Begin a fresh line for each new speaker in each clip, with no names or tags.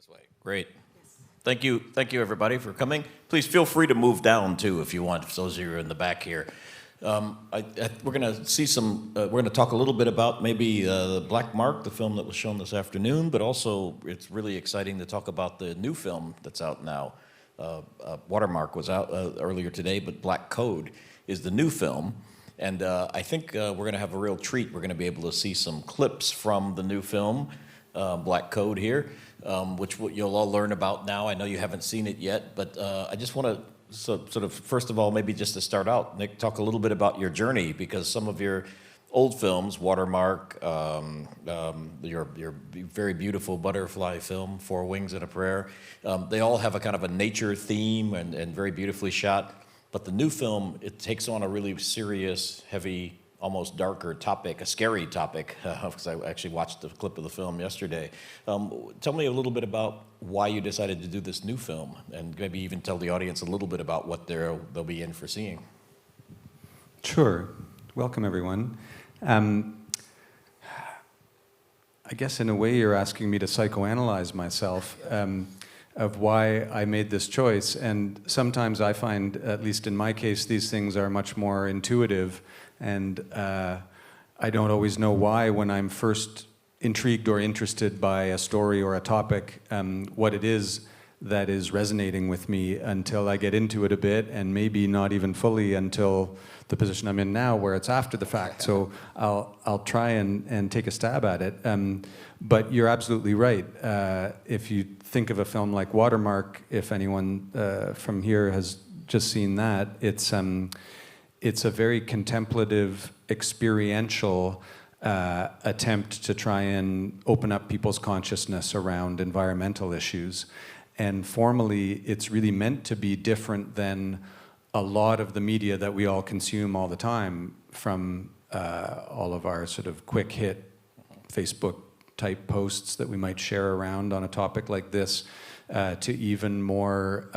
This way. Great. Thank you, everybody, for coming. Please feel free to move down too if you want. For those of you who are in the back here, we're going to see some. We're going to talk a little bit about maybe the Black Mark, the film that was shown this afternoon, but also it's really exciting to talk about the new film that's out now. Watermark was out earlier today, but Black Code is the new film. And I think we're going to have a real treat. We're going to be able to see some clips from the new film, Black Code here, which you'll all learn about now. I know you haven't seen it yet, but I just want to sort of, first of all, maybe just to start out, Nick, talk a little bit about your journey, because some of your old films, Watermark, your very beautiful butterfly film, Four Wings and a Prayer, they all have a kind of a nature theme and very beautifully shot. But the new film, it takes on a really serious, heavy, almost darker topic, a scary topic, because I actually watched the clip of the film yesterday. Tell me a little bit about why you decided to do this new film, and maybe even tell the audience a little bit about what they'll be in for seeing.
Sure. Welcome, everyone. I guess in a way you're asking me to psychoanalyze myself. Of why I made this choice, and sometimes I find, at least in my case, these things are much more intuitive, and I don't always know why when I'm first intrigued or interested by a story or a topic, what it is that is resonating with me until I get into it a bit, and maybe not even fully until the position I'm in now, where it's after the fact. So I'll try and take a stab at it. But you're absolutely right. If you think of a film like Watermark, if anyone from here has just seen that, it's a very contemplative, experiential attempt to try and open up people's consciousness around environmental issues. And formally, it's really meant to be different than a lot of the media that we all consume all the time, from all of our sort of quick hit Facebook type posts that we might share around on a topic like this, to even more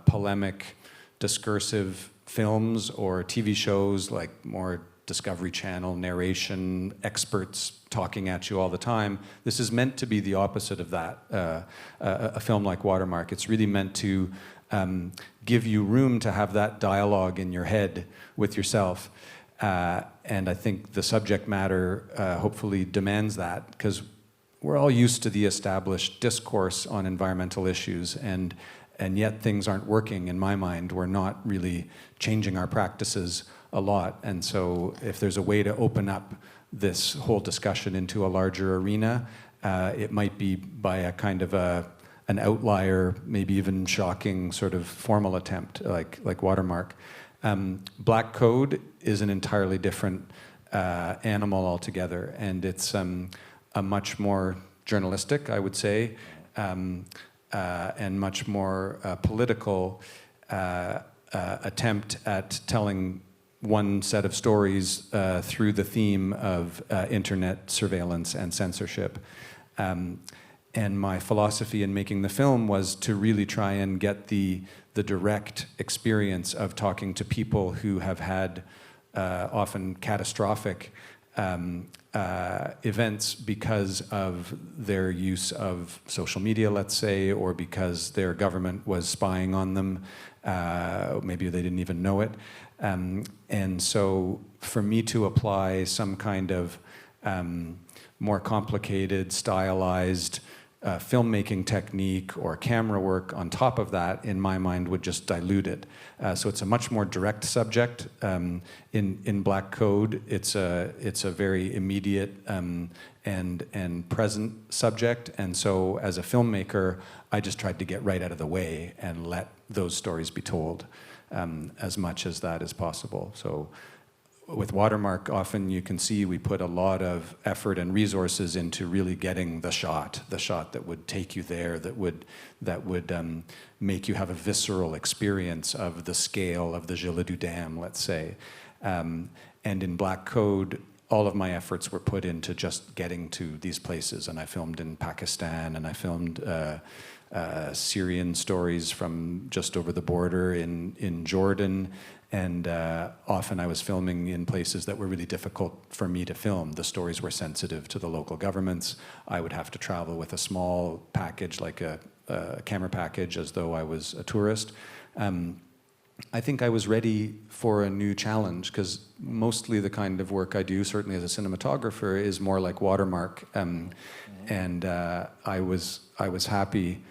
polemic, discursive films or TV shows, like more Discovery Channel narration, experts talking at you all the time. This is meant to be the opposite of that. A film like Watermark, it's really meant to give you room to have that dialogue in your head with yourself. And I think the subject matter hopefully demands that, because we're all used to the established discourse on environmental issues, and yet things aren't working in my mind. We're not really changing our practices a lot. And so if there's a way to open up this whole discussion into a larger arena, it might be by a kind of an outlier, maybe even shocking sort of formal attempt like Watermark. Black Code is an entirely different animal altogether, and it's a much more journalistic, I would say, and much more political attempt at telling one set of stories through the theme of internet surveillance and censorship. And my philosophy in making the film was to really try and get the direct experience of talking to people who have had often catastrophic events because of their use of social media, let's say, or because their government was spying on them. Maybe they didn't even know it. And so for me to apply some kind of more complicated, stylized filmmaking technique or camera work on top of that, in my mind, would just dilute it. So it's a much more direct subject. In Black Code, it's a very immediate and present subject. And so as a filmmaker, I just tried to get right out of the way and let those stories be told as much as that is possible. So with Watermark, often you can see we put a lot of effort and resources into really getting the shot that would take you there, that would make you have a visceral experience of the scale of the Genie Dam, let's say. And in Black Code, all of my efforts were put into just getting to these places. And I filmed in Pakistan, and I filmed Syrian stories from just over the border in Jordan. And often I was filming in places that were really difficult for me to film. The stories were sensitive to the local governments. I would have to travel with a small package, like a camera package, as though I was a tourist. I think I was ready for a new challenge, because mostly the kind of work I do, certainly as a cinematographer, is more like watermark. And I was happy,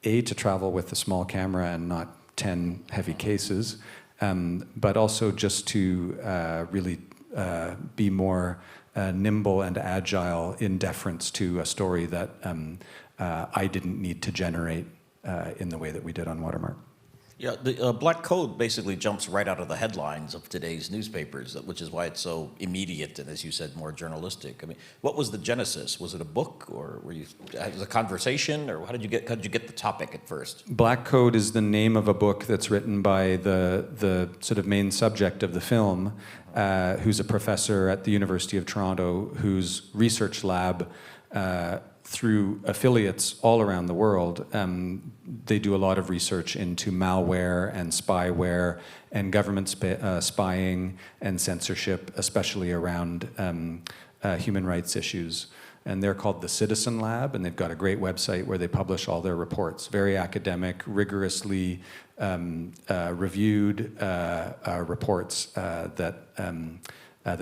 to travel with a small camera and not 10 heavy cases, but also just to really be more nimble and agile in deference to a story that I didn't need to generate in the way that we did on Watermark.
Yeah, the Black Code basically jumps right out of the headlines of today's newspapers, which is why it's so immediate and, as you said, more journalistic. I mean, what was the genesis? Was it a book, or were you it was a conversation, or how did you get the topic at first?
Black Code is the name of a book that's written by the sort of main subject of the film, who's a professor at the University of Toronto, whose research lab, through affiliates all around the world, they do a lot of research into malware and spyware and government spying and censorship, especially around human rights issues. And they're called the Citizen Lab, and they've got a great website where they publish all their reports. Very academic, rigorously reviewed reports that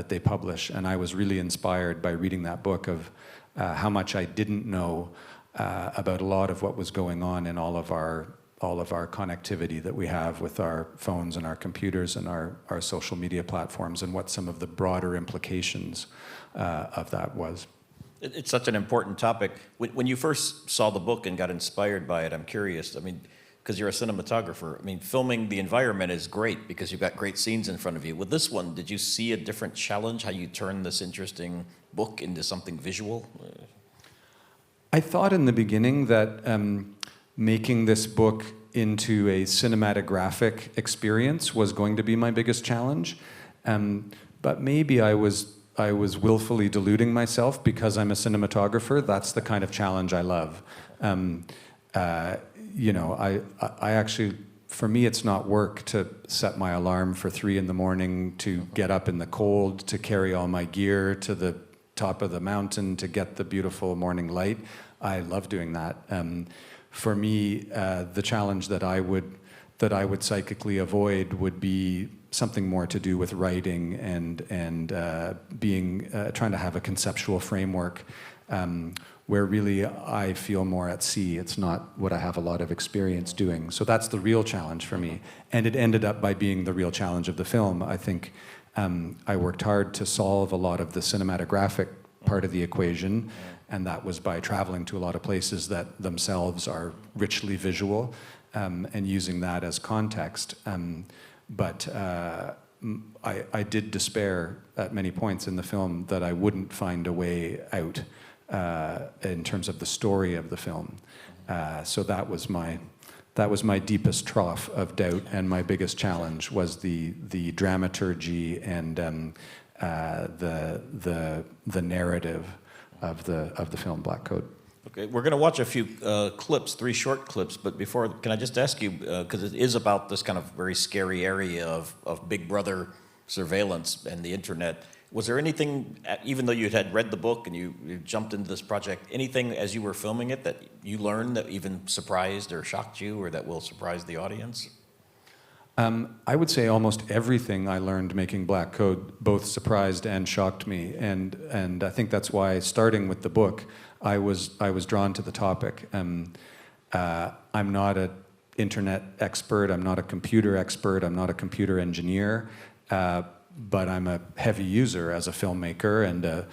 they publish. And I was really inspired by reading that book of how much I didn't know about a lot of what was going on in all of our connectivity that we have with our phones and our computers and our social media platforms, and what some of the broader implications of that was.
It's such an important topic. When you first saw the book and got inspired by it, I'm curious, I mean, because you're a cinematographer, I mean, filming the environment is great because you've got great scenes in front of you. With this one, did you see a different challenge, how you turn this interesting book into something visual?
I thought in the beginning that making this book into a cinematographic experience was going to be my biggest challenge. But maybe I was willfully deluding myself because I'm a cinematographer. That's the kind of challenge I love. You know, I actually, for me, it's not work to set my alarm for 3 a.m, to get up in the cold, to carry all my gear to the top of the mountain to get the beautiful morning light. I love doing that. For me, the challenge that I would psychically avoid would be something more to do with writing and trying to have a conceptual framework where really I feel more at sea. It's not what I have a lot of experience doing. So that's the real challenge for me. And it ended up by being the real challenge of the film. I think I worked hard to solve a lot of the cinematographic part of the equation, and that was by traveling to a lot of places that themselves are richly visual, and using that as context. But I did despair at many points in the film that I wouldn't find a way out in terms of the story of the film. So that was my deepest trough of doubt, and my biggest challenge was the dramaturgy and the narrative of the film Black Code.
Okay, we're going to watch a few clips, 3 short clips, but before, can I just ask you, because it is about this kind of very scary area of Big Brother surveillance and the internet, was there anything, even though you had read the book and you jumped into this project, anything as you were filming it that you learned that even surprised or shocked you, or that will surprise the audience?
I would say almost everything I learned making Black Code both surprised and shocked me, and I think that's why, starting with the book, I was drawn to the topic. I'm not an internet expert, I'm not a computer expert, I'm not a computer engineer, but I'm a heavy user as a filmmaker, and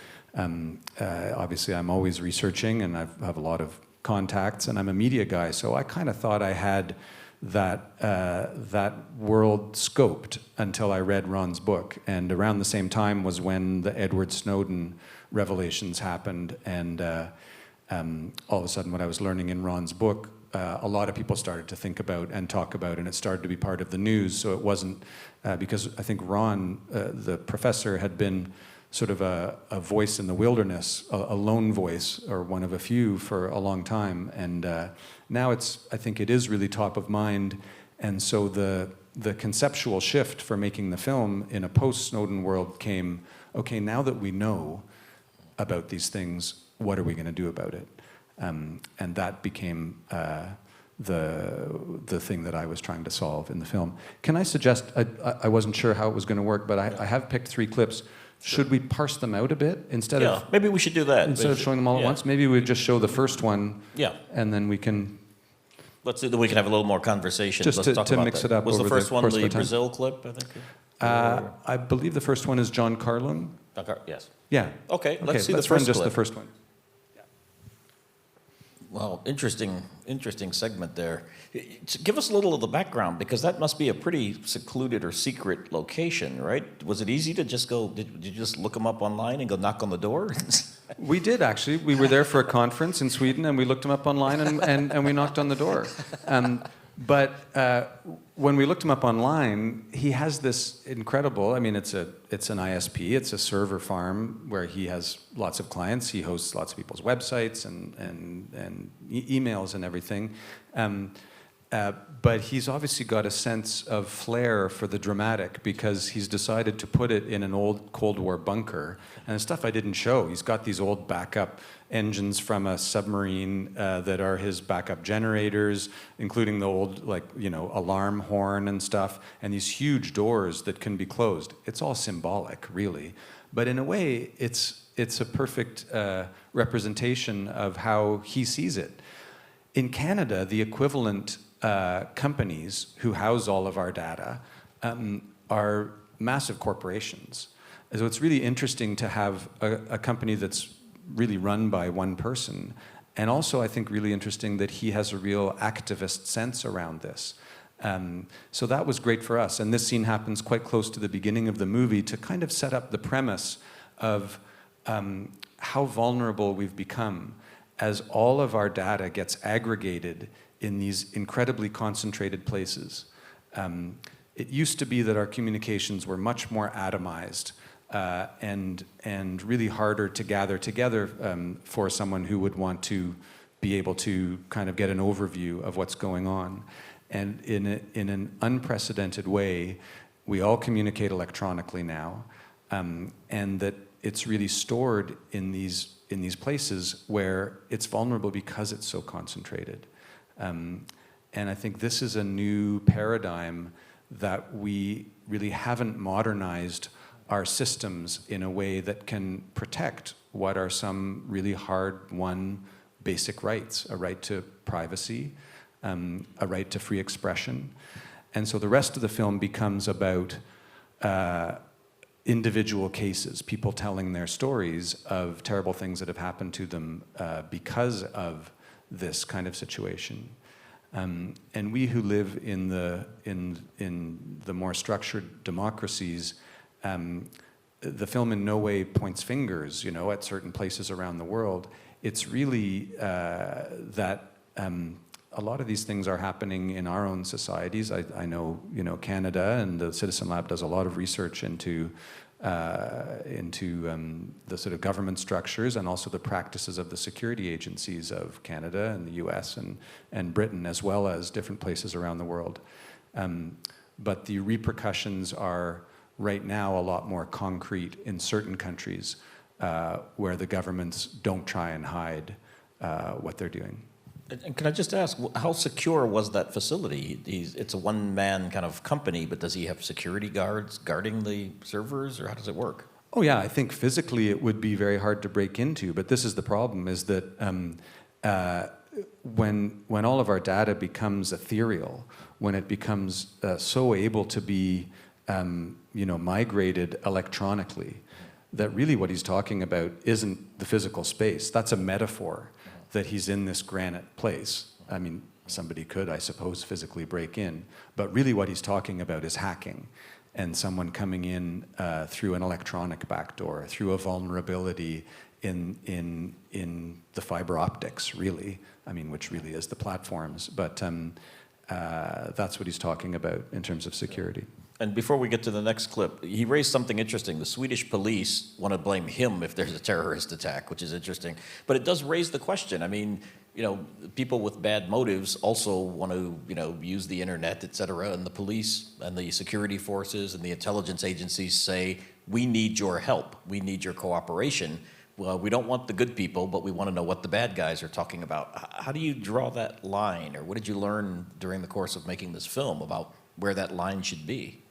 obviously I'm always researching, and I have a lot of contacts, and I'm a media guy, so I kind of thought I had that world scoped until I read Ron's book. And around the same time was when the Edward Snowden revelations happened, and all of a sudden what I was learning in Ron's book, a lot of people started to think about and talk about, and it started to be part of the news. So it wasn't because I think Ron, the professor, had been sort of a voice in the wilderness, a lone voice, or one of a few for a long time. And now I think it is really top of mind. And so the conceptual shift for making the film in a post-Snowden world came, okay, now that we know about these things, what are we going to do about it? And that became the thing that I was trying to solve in the film. Can I suggest, I wasn't sure how it was going to work, but I have picked 3 clips. Should we parse them out a bit instead of...
maybe we should do that.
Instead of showing them all at once? Maybe we'd just show the first one, and then we can...
Let's do that. We can have a little more conversation.
Just
Let's talk
to
about
mix
that.
it up
Was
over
the first
the
one
course of
the
the time.
Brazil clip, I think?
I believe the first one is John Carlin.
Yes.
Yeah.
Okay, let's see the
let's run
first
just
clip.
the first one.
Well, interesting segment there. Give us a little of the background, because that must be a pretty secluded or secret location, right? Was it easy to just go, did you just look them up online and go knock on the door?
We did, actually. We were there for a conference in Sweden, and we looked him up online, and we knocked on the door. But when we looked him up online, he has this incredible, I mean, it's an ISP, it's a server farm where he has lots of clients. He hosts lots of people's websites and emails and everything. But he's obviously got a sense of flair for the dramatic, because he's decided to put it in an old Cold War bunker. And the stuff I didn't show, he's got these old backup engines from a submarine that are his backup generators, including the old, alarm horn and stuff, and these huge doors that can be closed. It's all symbolic, really. But in a way, it's a perfect representation of how he sees it. In Canada, the equivalent companies who house all of our data are massive corporations. So it's really interesting to have a company that's really run by one person. And also, I think, really interesting that he has a real activist sense around this. So that was great for us. And this scene happens quite close to the beginning of the movie to kind of set up the premise of how vulnerable we've become as all of our data gets aggregated in these incredibly concentrated places. It used to be that our communications were much more atomized and really harder to gather together for someone who would want to be able to kind of get an overview of what's going on. And in an unprecedented way, we all communicate electronically now, and that it's really stored in these places where it's vulnerable because it's so concentrated. And I think this is a new paradigm that we really haven't modernized our systems in a way that can protect what are some really hard-won basic rights: a right to privacy, a right to free expression. And so the rest of the film becomes about individual cases, people telling their stories of terrible things that have happened to them because of this kind of situation. And we who live in the more structured democracies, the film in no way points fingers, at certain places around the world. It's really that a lot of these things are happening in our own societies. I know, Canada and the Citizen Lab does a lot of research into the sort of government structures and also the practices of the security agencies of Canada and the US and Britain, as well as different places around the world. But the repercussions are right now a lot more concrete in certain countries where the governments don't try and hide what they're doing.
And can I just ask, how secure was that facility? It's a one-man kind of company, but does he have security guards guarding the servers, or how does it work?
Oh yeah, I think physically it would be very hard to break into, but this is the problem, is that when all of our data becomes ethereal, when it becomes so able to be migrated electronically, that really what he's talking about isn't the physical space. That's a metaphor, that he's in this granite place. I mean, somebody could, I suppose, physically break in, but really what he's talking about is hacking, and someone coming in through an electronic backdoor, through a vulnerability in the fiber optics, really. I mean, which really is the platforms, but that's what he's talking about in terms of security.
And before we get to the next clip, he raised something interesting. The Swedish police want to blame him if there's a terrorist attack, which is interesting. But it does raise the question. I mean, you know, people with bad motives also want to, you know, use the internet, et cetera. And the police and the security forces and the intelligence agencies say, we need your help. We need your cooperation. Well, we don't want the good people, but we want to know what the bad guys are talking about. How do you draw that line? Or what did you learn during the course of making this film about where that line should be?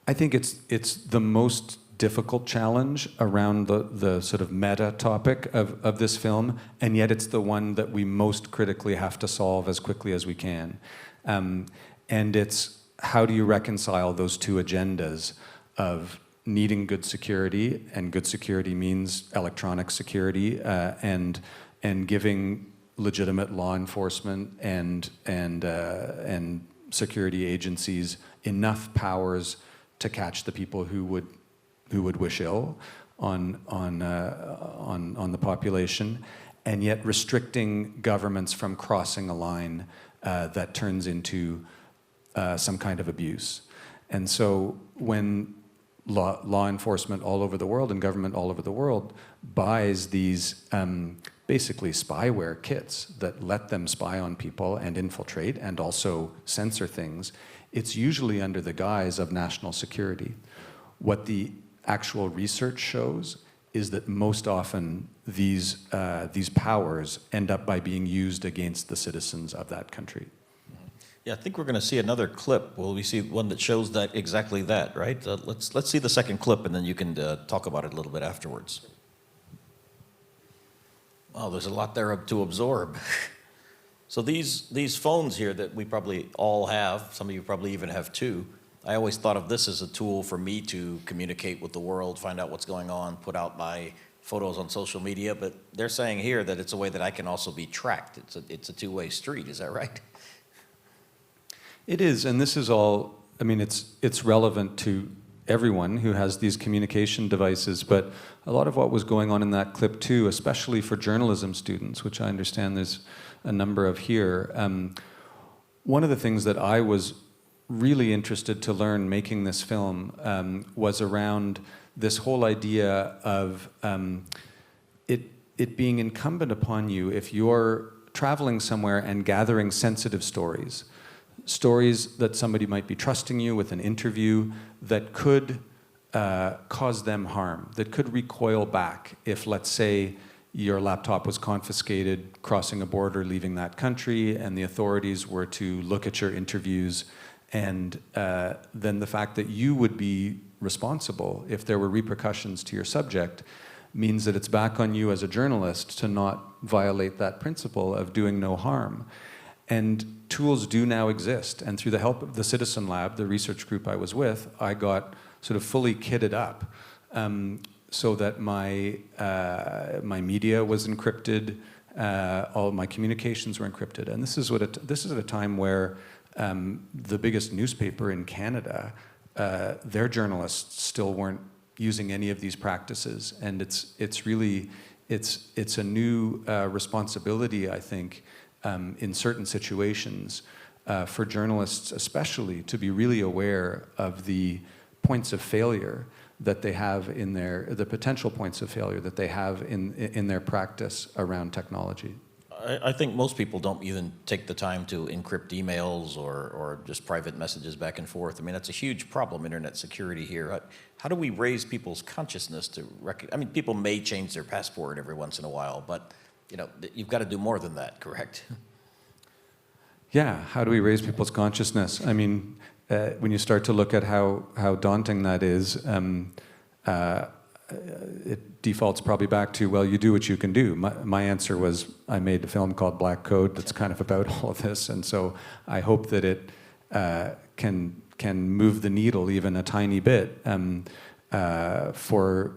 I think it's the most difficult challenge around the sort of meta topic of this film, and yet it's the one that we most critically have to solve as quickly as we can. And it's how do you reconcile those two agendas of needing good security, and good security means electronic security, and giving legitimate law enforcement and security agencies enough powers to catch the people who would wish ill on the population, and yet restricting governments from crossing a line that turns into some kind of abuse. And so when law enforcement all over the world and government all over the world buys these basically spyware kits that let them spy on people and infiltrate and also censor things, it's usually under the guise of national security. What the actual research shows is that most often these powers end up by being used against the citizens of that country.
Yeah, I think we're going to see another clip. Will we see one that shows that exactly that, right? Let's see the second clip, and then you can talk about it a little bit afterwards. Wow, there's a lot there to absorb. So these phones here that we probably all have, some of you probably even have too, I always thought of this as a tool for me to communicate with the world, find out what's going on, put out my photos on social media, but they're saying here that it's a way that I can also be tracked. It's a two-way street, is that right?
It is, and this is all, I mean, it's relevant to everyone who has these communication devices, but a lot of what was going on in that clip too, especially for journalism students, which I understand there's a number of here. One of the things that I was really interested to learn making this film was around this whole idea of it being incumbent upon you, if you're traveling somewhere and gathering sensitive stories that somebody might be trusting you with an interview that could cause them harm, that could recoil back if, let's say, your laptop was confiscated crossing a border, leaving that country, and the authorities were to look at your interviews, and then the fact that you would be responsible if there were repercussions to your subject means that it's back on you as a journalist to not violate that principle of doing no harm. And tools do now exist, and through the help of the Citizen Lab, the research group I was with, I got sort of fully kitted up so that my media was encrypted, all my communications were encrypted, and this is at a time where the biggest newspaper in Canada, their journalists still weren't using any of these practices, and it's really a new responsibility, I think, in certain situations for journalists especially to be really aware of the points of failure that they have the potential points of failure that they have in their practice around technology.
I think most people don't even take the time to encrypt emails or just private messages back and forth. I mean, that's a huge problem, internet security here. How do we raise people's consciousness to I mean, people may change their passport every once in a while, but you know, you've got to do more than that, correct?
Yeah, how do we raise people's consciousness? I mean, when you start to look at how daunting that is, it defaults probably back to, well, you do what you can do. My answer was, I made a film called Black Code that's kind of about all of this, and so I hope that it can move the needle even a tiny bit for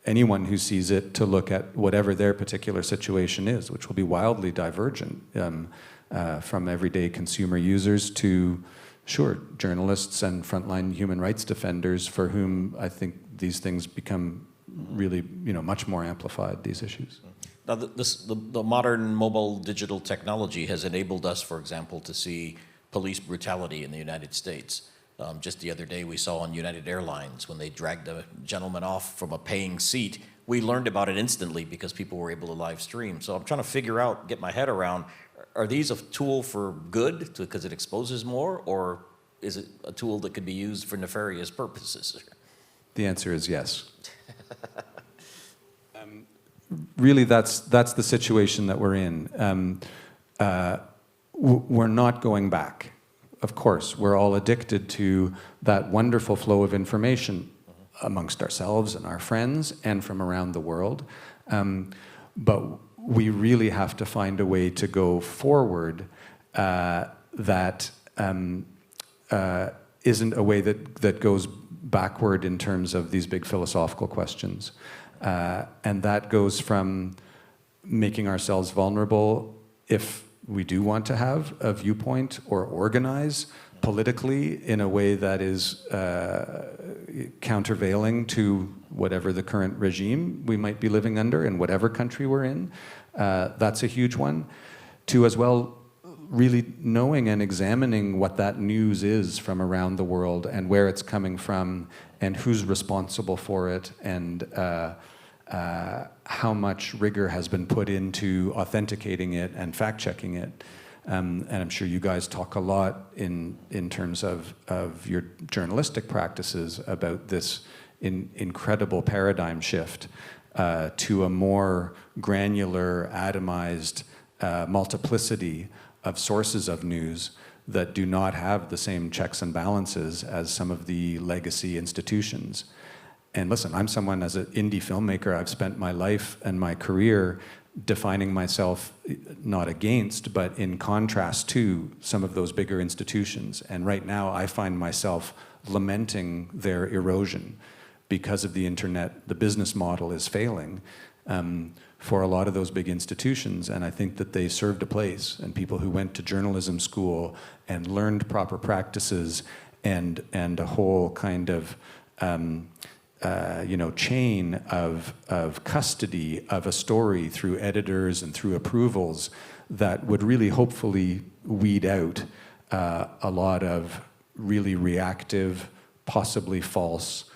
anyone who sees it to look at whatever their particular situation is, which will be wildly divergent from everyday consumer users to, sure, journalists and frontline human rights defenders for whom I think these things become really, much more amplified, these issues.
Now, the modern mobile digital technology has enabled us, for example, to see police brutality in the United States. Just the other day, we saw on United Airlines when they dragged a gentleman off from a paying seat. We learned about it instantly because people were able to live stream. So I'm trying to figure out, get my head around, are these a tool for good because it exposes more, or is it a tool that could be used for nefarious purposes?
The answer is yes. Really, that's the situation that we're in. We're not going back. Of course, we're all addicted to that wonderful flow of information amongst ourselves and our friends and from around the world. But we really have to find a way to go forward that isn't a way that goes backward in terms of these big philosophical questions. And that goes from making ourselves vulnerable if we do want to have a viewpoint or organize politically in a way that is countervailing to whatever the current regime we might be living under in whatever country we're in. That's a huge one. To as well really knowing and examining what that news is from around the world and where it's coming from and who's responsible for it and how much rigor has been put into authenticating it and fact-checking it. And I'm sure you guys talk a lot in terms of your journalistic practices about this incredible paradigm shift to a more granular, atomized multiplicity of sources of news that do not have the same checks and balances as some of the legacy institutions. And listen, I'm someone, as an indie filmmaker, I've spent my life and my career defining myself not against, but in contrast to some of those bigger institutions. And right now, I find myself lamenting their erosion because of the internet. The business model is failing for a lot of those big institutions, and I think that they served a place. And people who went to journalism school and learned proper practices and a whole kind of chain of custody of a story through editors and through approvals that would really hopefully weed out a lot of really reactive, possibly false,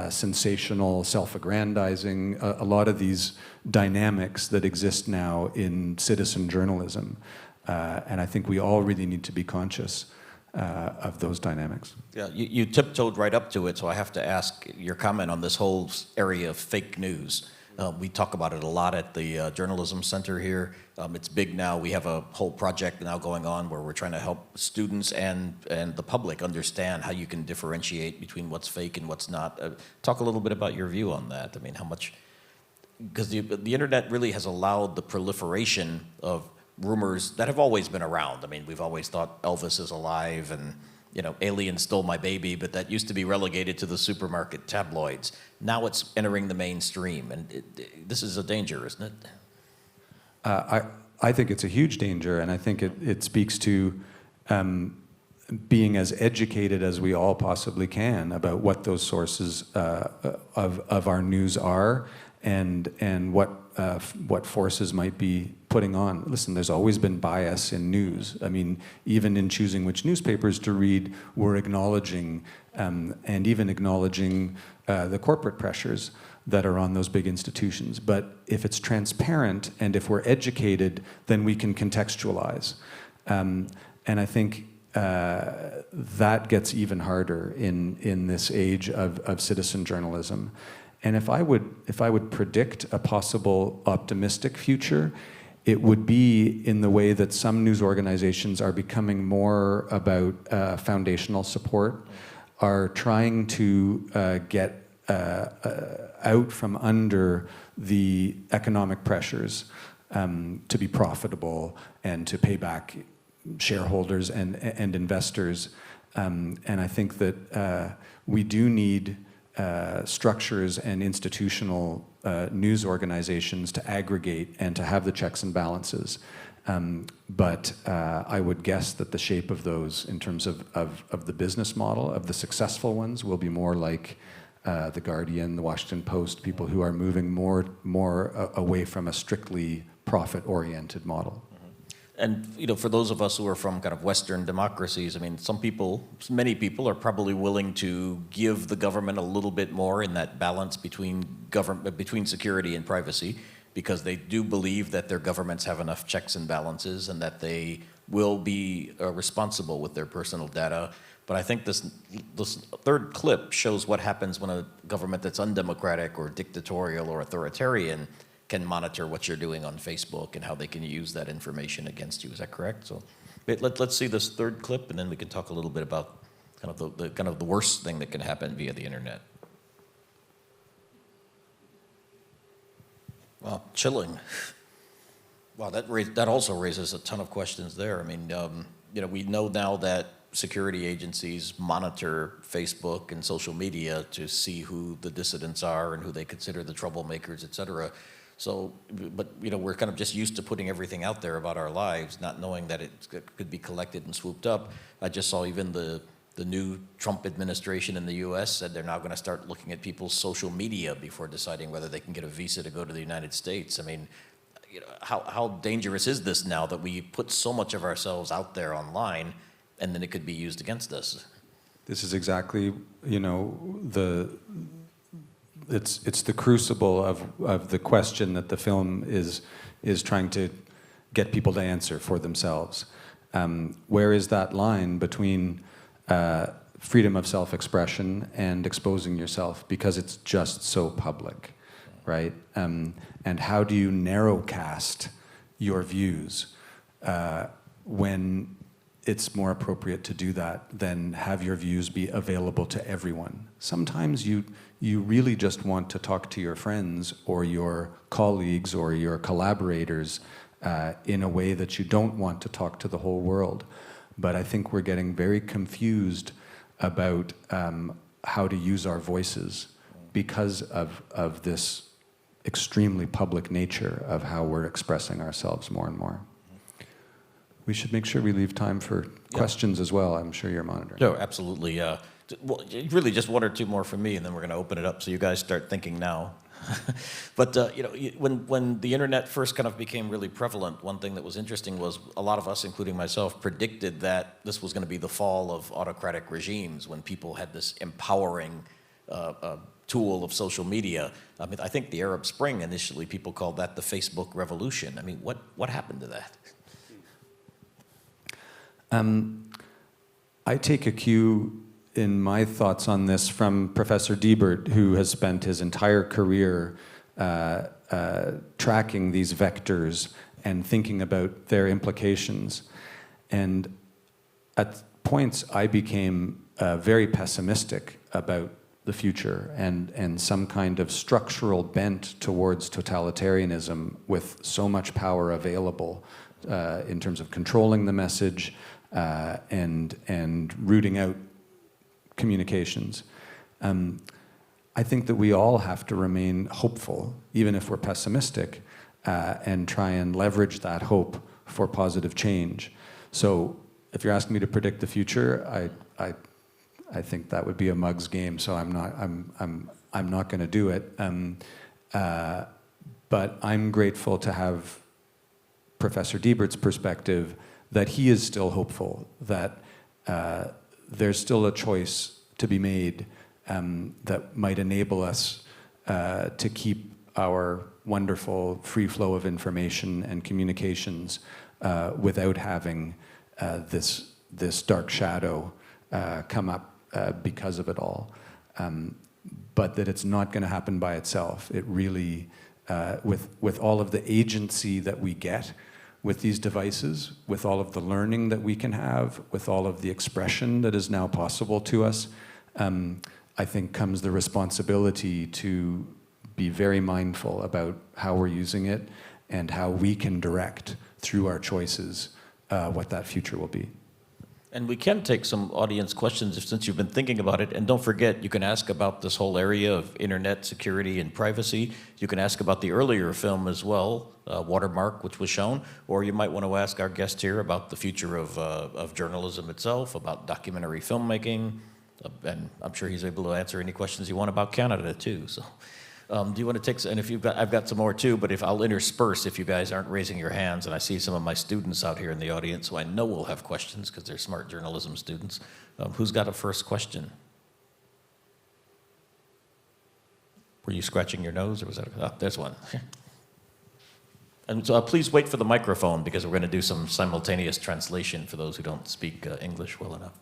sensational, self-aggrandizing, a lot of these dynamics that exist now in citizen journalism. And I think we all really need to be conscious of those dynamics.
Yeah, you tiptoed right up to it, so I have to ask your comment on this whole area of fake news. We talk about it a lot at the Journalism Center here. It's big now. We have a whole project now going on where we're trying to help students and the public understand how you can differentiate between what's fake and what's not. Talk a little bit about your view on that. I mean, how much, because the internet really has allowed the proliferation of rumors that have always been around. I mean, we've always thought Elvis is alive and, aliens stole my baby, but that used to be relegated to the supermarket tabloids. Now it's entering the mainstream, and this is a danger, isn't it?
I think it's a huge danger, and I think it speaks to being as educated as we all possibly can about what those sources of our news are and what forces might be putting on. Listen, there's always been bias in news. I mean, even in choosing which newspapers to read, we're acknowledging and even acknowledging the corporate pressures that are on those big institutions. But if it's transparent and if we're educated, then we can contextualize. And I think that gets even harder in this age of citizen journalism. And if I would predict a possible optimistic future, it would be in the way that some news organizations are becoming more about foundational support, are trying to get out from under the economic pressures to be profitable and to pay back shareholders and investors. And I think that we do need structures and institutional news organizations to aggregate and to have the checks and balances. But I would guess that the shape of those in terms of the business model, of the successful ones, will be more like The Guardian, The Washington Post, people who are moving more away from a strictly profit-oriented model.
And for those of us who are from kind of Western democracies, I mean, many people are probably willing to give the government a little bit more in that balance between security and privacy, because they do believe that their governments have enough checks and balances and that they will be responsible with their personal data. But I think this third clip shows what happens when a government that's undemocratic or dictatorial or authoritarian can monitor what you're doing on Facebook and how they can use that information against you. Is that correct? So let's see this third clip, and then we can talk a little bit about kind of the worst thing that can happen via the internet. Wow, chilling. Wow, that also raises a ton of questions there. I mean, we know now that security agencies monitor Facebook and social media to see who the dissidents are and who they consider the troublemakers, et cetera. So, but we're kind of just used to putting everything out there about our lives, not knowing that it could be collected and swooped up. I just saw even the new Trump administration in the U.S. said they're now going to start looking at people's social media before deciding whether they can get a visa to go to the United States. I mean, how dangerous is this now that we put so much of ourselves out there online, and then it could be used against us?
This is exactly, it's the crucible of the question that the film is trying to get people to answer for themselves. Where is that line between freedom of self-expression and exposing yourself, because it's just so public, right? And how do you narrowcast your views when it's more appropriate to do that than have your views be available to everyone? Sometimes you really just want to talk to your friends or your colleagues or your collaborators in a way that you don't want to talk to the whole world. But I think we're getting very confused about how to use our voices because of this extremely public nature of how we're expressing ourselves more and more. We should make sure we leave time for questions as well. I'm sure you're monitoring.
No, absolutely. Well, really just one or two more from me, and then we're going to open it up so you guys start thinking now. But when the internet first kind of became really prevalent, one thing that was interesting was a lot of us, including myself, predicted that this was going to be the fall of autocratic regimes when people had this empowering tool of social media. I mean, I think the Arab Spring, initially people called that the Facebook revolution. I mean, what happened to that?
I take a cue in my thoughts on this from Professor Diebert, who has spent his entire career tracking these vectors and thinking about their implications. And at points, I became very pessimistic about the future and some kind of structural bent towards totalitarianism with so much power available in terms of controlling the message and rooting out communications. I think that we all have to remain hopeful, even if we're pessimistic, and try and leverage that hope for positive change. So if you're asking me to predict the future, I think that would be a mug's game, so I'm not going to do it. But I'm grateful to have Professor Diebert's perspective that he is still hopeful, that there's still a choice to be made that might enable us to keep our wonderful free flow of information and communications without having this dark shadow come up because of it all. But that it's not going to happen by itself. It really, with all of the agency that we get with these devices, with all of the learning that we can have, with all of the expression that is now possible to us, I think comes the responsibility to be very mindful about how we're using it and how we can direct through our choices what that future will be.
And we can take some audience questions since you've been thinking about it. And don't forget, you can ask about this whole area of internet security and privacy. You can ask about the earlier film as well, Watermark, which was shown. Or you might want to ask our guest here about the future of journalism itself, about documentary filmmaking. And I'm sure he's able to answer any questions you want about Canada, too. So, Do you want to take, and if you've got, I've got some more too, but if I'll intersperse if you guys aren't raising your hands, and I see some of my students out here in the audience, so I know we'll have questions because they're smart journalism students. Who's got a first question? Were you scratching your nose, or was that, oh, there's one. And so please wait for the microphone because we're going to do some simultaneous translation for those who don't speak English well enough.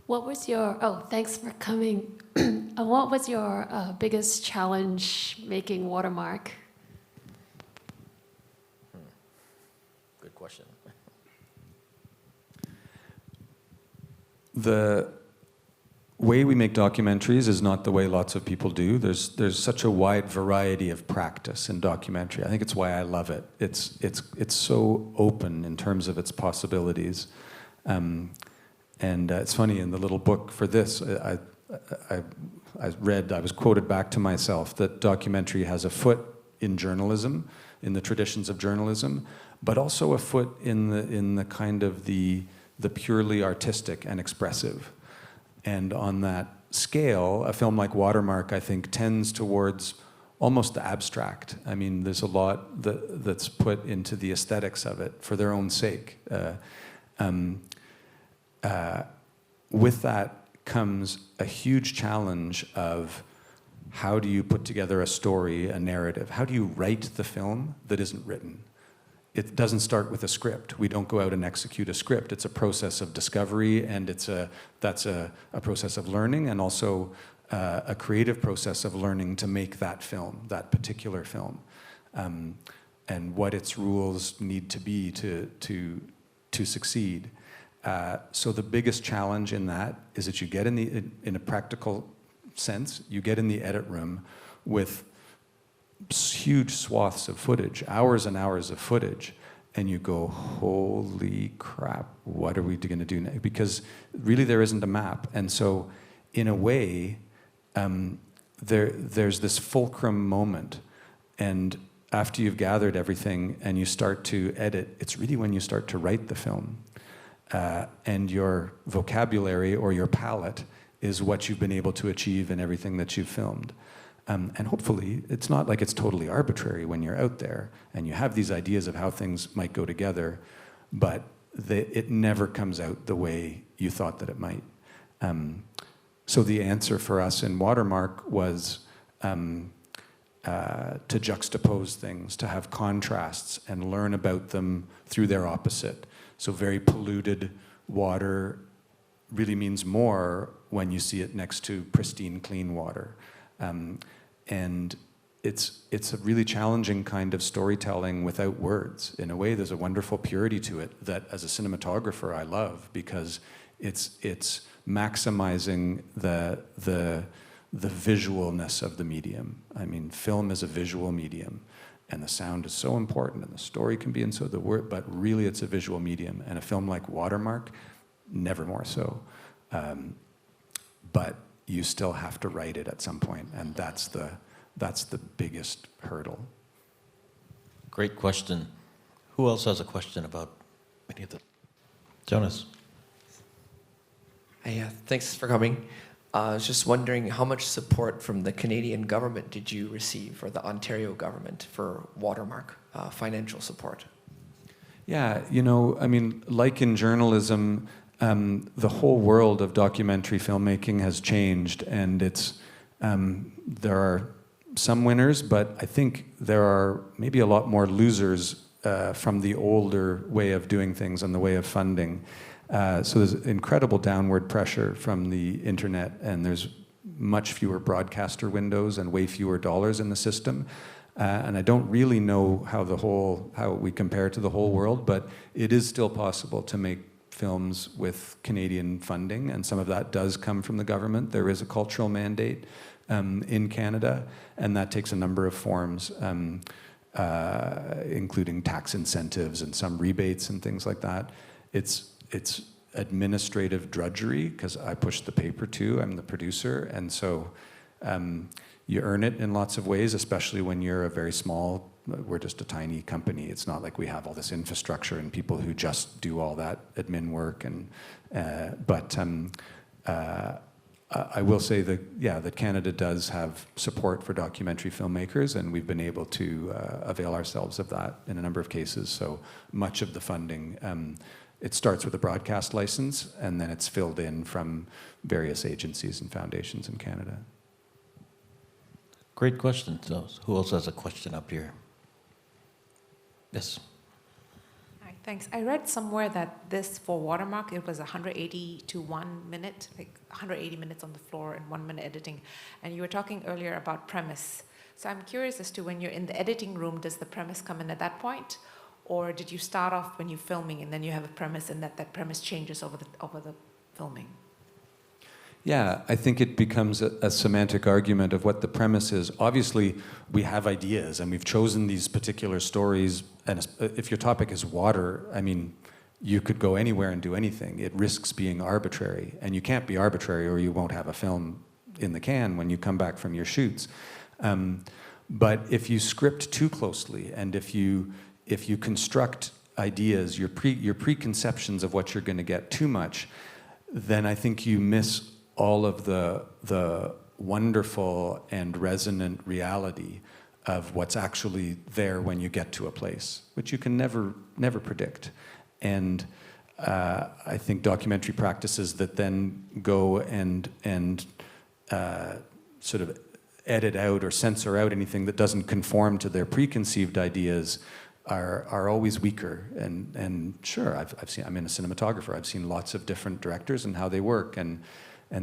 What was your, thanks for coming. What was your biggest challenge making Watermark?
Good question.
The way we make documentaries is not the way lots of people do. There's such a wide variety of practice in documentary. I think it's why I love it. It's so open in terms of its possibilities. And it's funny, in the little book for this, I was quoted back to myself that documentary has a foot in journalism, in the traditions of journalism, but also a foot in the kind of the purely artistic and expressive. And on that scale, a film like Watermark, I think, tends towards almost the abstract. I mean, there's a lot that's put into the aesthetics of it for their own sake. With that comes a huge challenge of how do you put together a story, a narrative? How do you write the film that isn't written? It doesn't start with a script. We don't go out and execute a script. It's a process of discovery, and that's a process of learning, and also a creative process of learning to make that film, that particular film, and what its rules need to be to succeed. So the biggest challenge in that is that you get in a practical sense, you get in the edit room with huge swaths of footage, hours and hours of footage, and you go, holy crap, what are we going to do now? Because really there isn't a map. And so in a way, there's this fulcrum moment, and after you've gathered everything and you start to edit, it's really when you start to write the film. And your vocabulary or your palette is what you've been able to achieve in everything that you've filmed. And hopefully, it's not like it's totally arbitrary when you're out there and you have these ideas of how things might go together, but it never comes out the way you thought that it might. So the answer for us in Watermark was to juxtapose things, to have contrasts and learn about them through their opposite. So very polluted water really means more when you see it next to pristine, clean water. And it's a really challenging kind of storytelling without words. In a way, there's a wonderful purity to it that, as a cinematographer, I love, because it's maximizing the visualness of the medium. I mean, film is a visual medium, and the sound is so important, and the story can be in so the word, but really it's a visual medium. And a film like Watermark, never more so. But you still have to write it at some point, and that's the biggest hurdle.
Great question. Who else has a question about any of the? Jonas.
Hey, thanks for coming. I was just wondering, how much support from the Canadian government did you receive, or the Ontario government, for Watermark, financial support?
Yeah, you know, I mean, like in journalism, the whole world of documentary filmmaking has changed, and there are some winners, but I think there are maybe a lot more losers from the older way of doing things and the way of funding. So there's incredible downward pressure from the internet, and there's much fewer broadcaster windows and way fewer dollars in the system. And I don't really know how we compare to the whole world, but it is still possible to make films with Canadian funding, and some of that does come from the government. There is a cultural mandate in Canada, and that takes a number of forms, including tax incentives and some rebates and things like that. It's administrative drudgery, because I push the paper too, I'm the producer, and so you earn it in lots of ways, especially when you're a very small, we're just a tiny company. It's not like we have all this infrastructure and people who just do all that admin work. And but I will say that, yeah, that Canada does have support for documentary filmmakers, and we've been able to avail ourselves of that in a number of cases. So much of the funding, it starts with a broadcast license, and then it's filled in from various agencies and foundations in Canada.
Great question. So who else has a question up here? Yes.
Hi, thanks. I read somewhere that this, for Watermark, it was 180 to 1 minute, like 180 minutes on the floor and 1 minute editing. And you were talking earlier about premise. So I'm curious as to when you're in the editing room, does the premise come in at that point? Or did you start off when you're filming and then you have a premise and that premise changes over the filming?
Yeah, I think it becomes a semantic argument of what the premise is. Obviously, we have ideas, and we've chosen these particular stories. And if your topic is water, I mean, you could go anywhere and do anything. It risks being arbitrary, and you can't be arbitrary or you won't have a film in the can when you come back from your shoots. But if you script too closely, and if you construct ideas, your preconceptions of what you're going to get too much, then I think you miss all of the wonderful and resonant reality of what's actually there when you get to a place, which you can never predict. And I think documentary practices that then go and sort of edit out or censor out anything that doesn't conform to their preconceived ideas are always weaker. And sure, I'm in a cinematographer. I've seen lots of different directors and how they work, and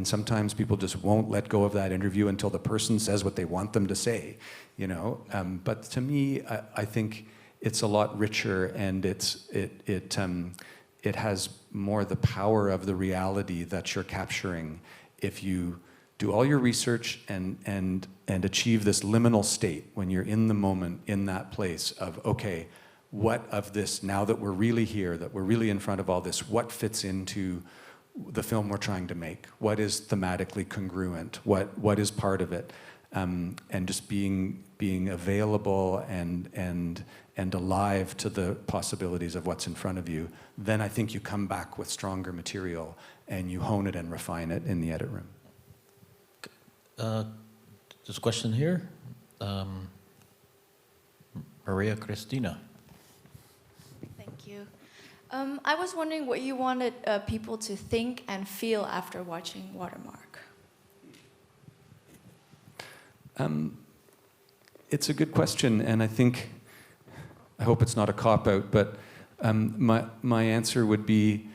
sometimes people just won't let go of that interview until the person says what they want them to say, you know. But to me, I think it's a lot richer, and it has more the power of the reality that you're capturing if you do all your research and achieve this liminal state when you're in the moment, in that place of, okay, what of this, now that we're really here, that we're really in front of all this, what fits into the film we're trying to make? What is thematically congruent? What is part of it? And just being available and alive to the possibilities of what's in front of you, then I think you come back with stronger material and you hone it and refine it in the edit room.
There's a question here. Maria Cristina.
Thank you. I was wondering what you wanted people to think and feel after watching Watermark.
It's a good question, and I hope it's not a cop-out, but my answer would be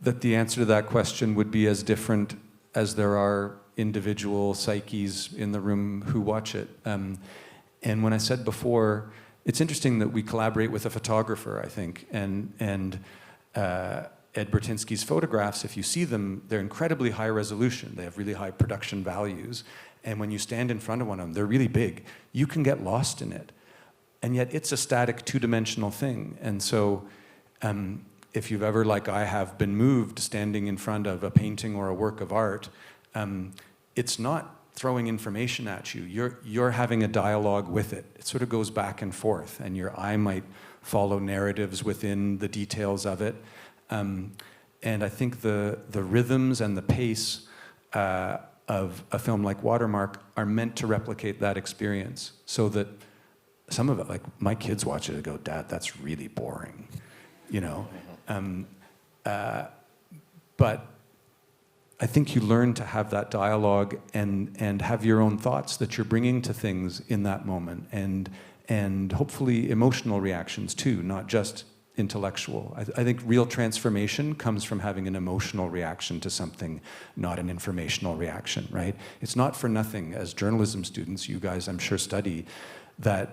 that the answer to that question would be as different as there are individual psyches in the room who watch it. And when I said before, it's interesting that we collaborate with a photographer, I think, and Ed Bertinsky's photographs, if you see them, they're incredibly high resolution. They have really high production values. And when you stand in front of one of them, they're really big. You can get lost in it. And yet it's a static two-dimensional thing. And so if you've ever, like I have, been moved standing in front of a painting or a work of art, it's not throwing information at you. You're having a dialogue with it. It sort of goes back and forth, and your eye might follow narratives within the details of it. And I think the rhythms and the pace of a film like Watermark are meant to replicate that experience, so that some of it, like my kids watch it and go, "Dad, that's really boring," you know. But I think you learn to have that dialogue and have your own thoughts that you're bringing to things in that moment, and hopefully emotional reactions too, not just intellectual. I think real transformation comes from having an emotional reaction to something, not an informational reaction, right? It's not for nothing, as journalism students, you guys I'm sure study, that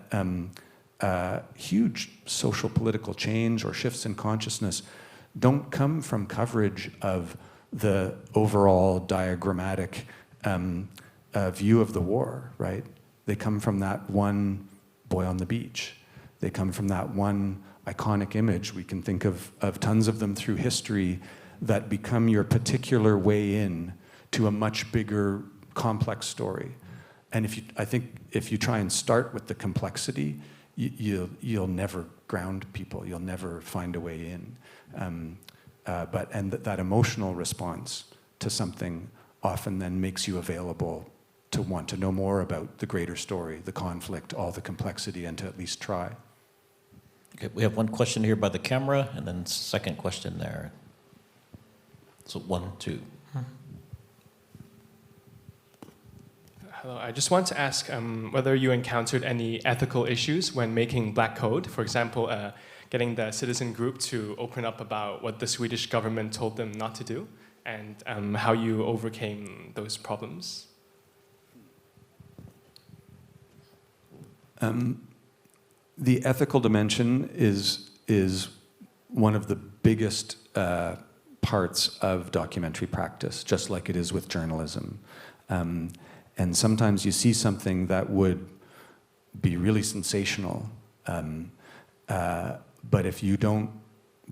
huge social political change or shifts in consciousness don't come from coverage of the overall diagrammatic view of the war, right? They come from that one boy on the beach. They come from that one iconic image. We can think of tons of them through history that become your particular way in to a much bigger, complex story. And I think if you try and start with the complexity, you'll never ground people. You'll never find a way in. But that emotional response to something, often then makes you available to want to know more about the greater story, the conflict, all the complexity, and to at least try.
Okay, we have one question here by the camera, and then second question there. So 1, 2.
Hello, I just want to ask whether you encountered any ethical issues when making Black Code. For example, getting the citizen group to open up about what the Swedish government told them not to do, and how you overcame those problems.
The ethical dimension is one of the biggest parts of documentary practice, just like it is with journalism. And sometimes you see something that would be really sensational, but if you don't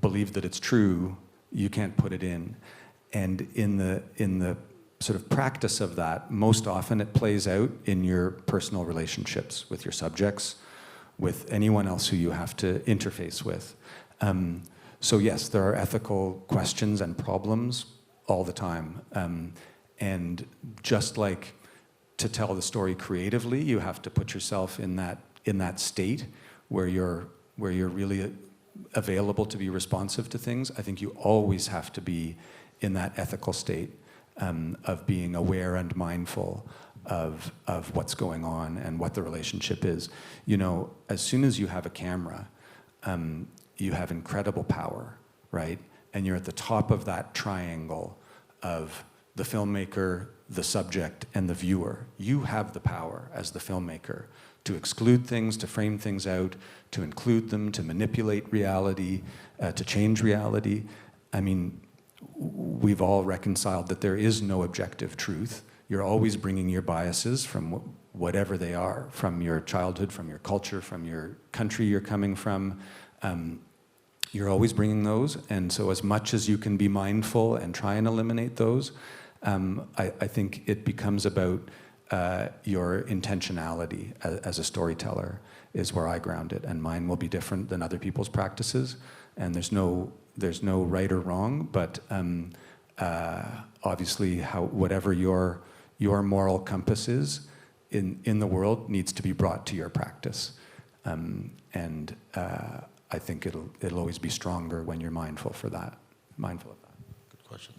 believe that it's true, you can't put it in. And in the sort of practice of that, most often it plays out in your personal relationships with your subjects, with anyone else who you have to interface with. So yes, there are ethical questions and problems all the time. And just like to tell the story creatively, you have to put yourself in that state where you're really available to be responsive to things. I think you always have to be in that ethical state of being aware and mindful of what's going on and what the relationship is. You know, as soon as you have a camera, you have incredible power, right? And you're at the top of that triangle of the filmmaker, the subject, and the viewer. You have the power as the filmmaker to exclude things, to frame things out, to include them, to manipulate reality, to change reality. I mean, we've all reconciled that there is no objective truth. You're always bringing your biases from whatever they are, from your childhood, from your culture, from your country you're coming from. You're always bringing those, and so as much as you can be mindful and try and eliminate those, I think it becomes about your intentionality as a storyteller is where I ground it, and mine will be different than other people's practices, and there's no right or wrong, but obviously whatever your moral compass is in the world needs to be brought to your practice, and I think it'll always be stronger when you're mindful of that.
Good question.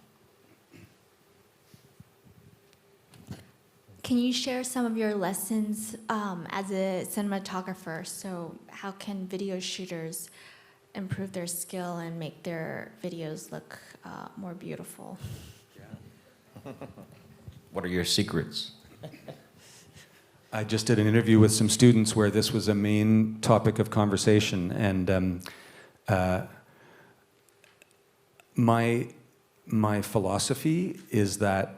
Can you share some of your lessons as a cinematographer? So how can video shooters improve their skill and make their videos look more beautiful?
Yeah. What are your secrets?
I just did an interview with some students where this was a main topic of conversation, and my philosophy is that,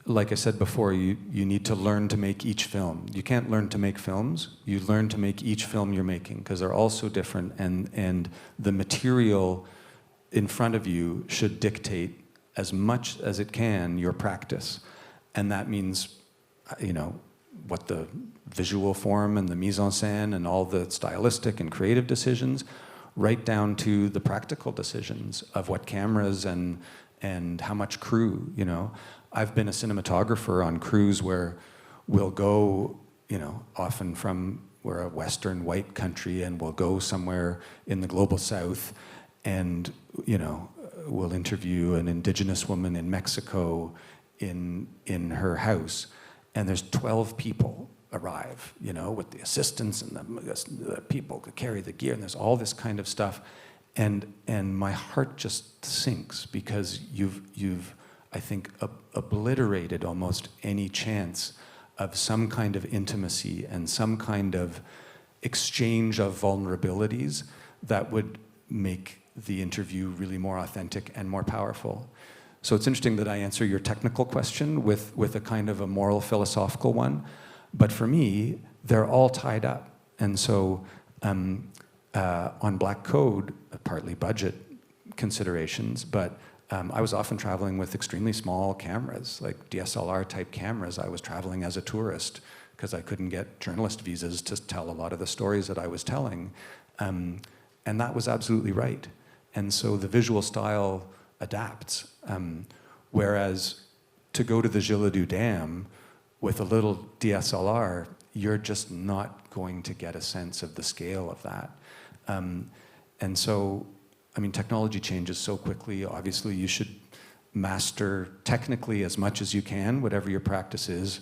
like I said before, you need to learn to make each film. You can't learn to make films. You learn to make each film you're making, because they're all so different, and the material in front of you should dictate as much as it can your practice, and that means, you know, what the visual form and the mise-en-scène and all the stylistic and creative decisions, right down to the practical decisions of what cameras and how much crew, you know. I've been a cinematographer on crews where we'll go, you know, often we're a Western white country, and we'll go somewhere in the global South, and, you know, we'll interview an indigenous woman in Mexico in her house, and there's 12 people arrive, you know, with the assistants and the people who carry the gear, and there's all this kind of stuff, and my heart just sinks, because you've I think obliterated almost any chance of some kind of intimacy and some kind of exchange of vulnerabilities that would make the interview really more authentic and more powerful. So it's interesting that I answer your technical question with a kind of a moral philosophical one, but for me, they're all tied up. And so on Black Code, partly budget considerations, but I was often traveling with extremely small cameras, like DSLR type cameras. I was traveling as a tourist because I couldn't get journalist visas to tell a lot of the stories that I was telling. And that was absolutely right. And so the visual style adapts. Whereas to go to the Genie Dam with a little DSLR, you're just not going to get a sense of the scale of that. And so, I mean, technology changes so quickly. Obviously, you should master technically as much as you can, whatever your practice is.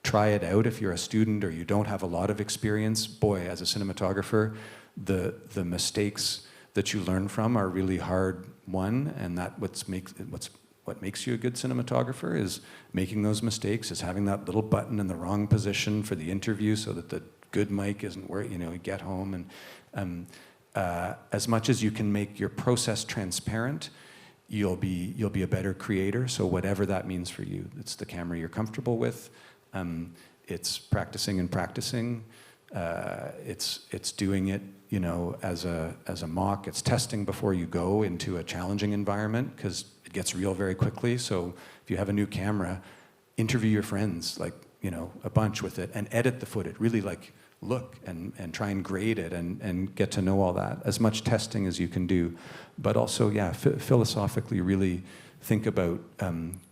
Try it out if you're a student or you don't have a lot of experience. Boy, as a cinematographer, the mistakes that you learn from are really hard won, and that what makes you a good cinematographer is making those mistakes, is having that little button in the wrong position for the interview so that the good mic isn't where, you know, you get home. And as much as you can make your process transparent, you'll be a better creator. So whatever that means for you, it's the camera you're comfortable with. It's practicing and practicing. It's doing it, you know, as a mock. It's testing before you go into a challenging environment, because it gets real very quickly. So if you have a new camera, interview your friends, like, you know, a bunch with it, and edit the footage. Really, like, look and try and grade it and get to know all that. As much testing as you can do. But also, yeah, philosophically really think about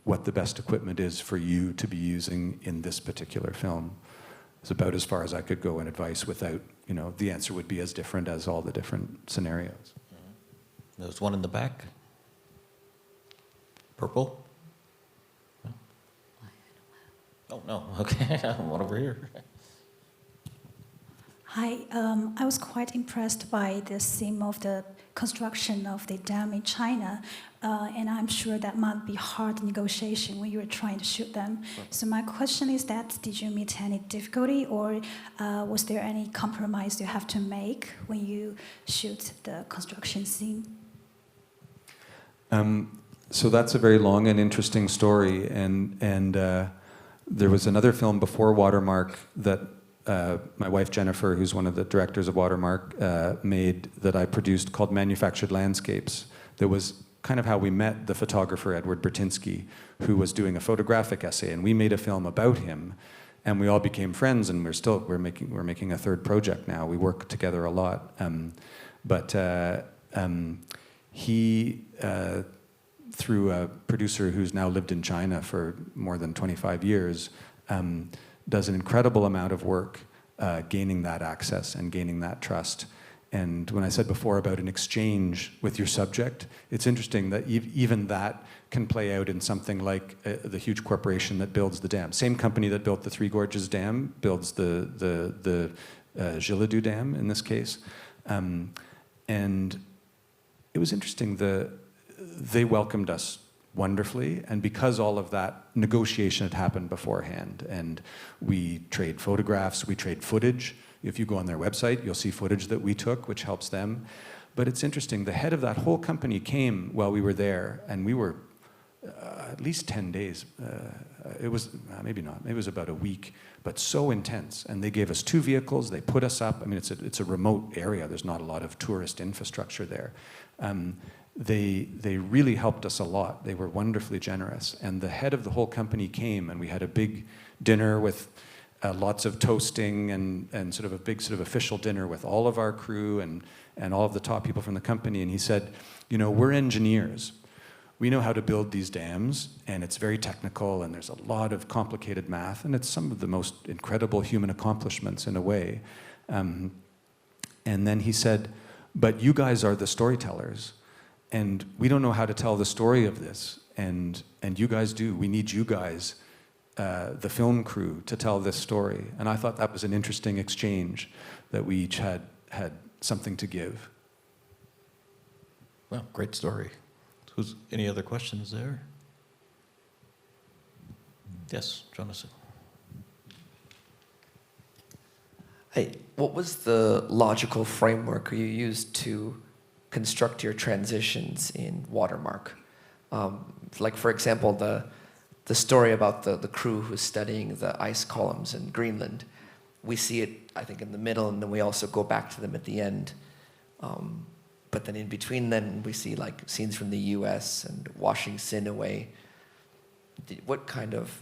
what the best equipment is for you to be using in this particular film. It's about as far as I could go in advice without, you know, the answer would be as different as all the different scenarios.
There's one in the back. Purple? No? Oh, no, okay, one over here.
Hi, I was quite impressed by the theme of the construction of the dam in China, and I'm sure that might be hard negotiation when you were trying to shoot them. So my question is that, did you meet any difficulty, or was there any compromise you have to make when you shoot the construction scene?
So that's a very long and interesting story, and there was another film before Watermark that my wife Jennifer, who's one of the directors of Watermark, made, that I produced, called Manufactured Landscapes. That was kind of how we met the photographer Edward Bertinsky, who was doing a photographic essay, and we made a film about him, and we all became friends, and we're making a third project now. We work together a lot, but he, through a producer who's now lived in China for more than 25 years, does an incredible amount of work gaining that access and gaining that trust. And when I said before about an exchange with your subject, it's interesting that even that can play out in something like the huge corporation that builds the dam. Same company that built the Three Gorges Dam builds the Genie Dam in this case. And it was interesting, they welcomed us wonderfully, and because all of that negotiation had happened beforehand, and we trade photographs, we trade footage. If you go on their website, you'll see footage that we took, which helps them. But it's interesting, the head of that whole company came while we were there, and we were at least 10 days. It was, maybe not, maybe it was about a week, but so intense. And they gave us 2 vehicles, they put us up. I mean, it's a remote area, there's not a lot of tourist infrastructure there. They really helped us a lot. They were wonderfully generous. And the head of the whole company came, and we had a big dinner with lots of toasting and sort of a big sort of official dinner with all of our crew and all of the top people from the company. And he said, you know, we're engineers. We know how to build these dams, and it's very technical, and there's a lot of complicated math, and it's some of the most incredible human accomplishments in a way. And then he said, but you guys are the storytellers. And we don't know how to tell the story of this, and you guys do. We need you guys, the film crew, to tell this story. And I thought that was an interesting exchange, that we each had something to give.
Well, great story. Any other questions there? Yes, Jonathan.
Hey, what was the logical framework you used to construct your transitions in Watermark? Like, for example, the story about the crew who's studying the ice columns in Greenland. We see it, I think, in the middle, and then we also go back to them at the end. But then in between, then we see like scenes from the U.S. and washing sin away. What kind of,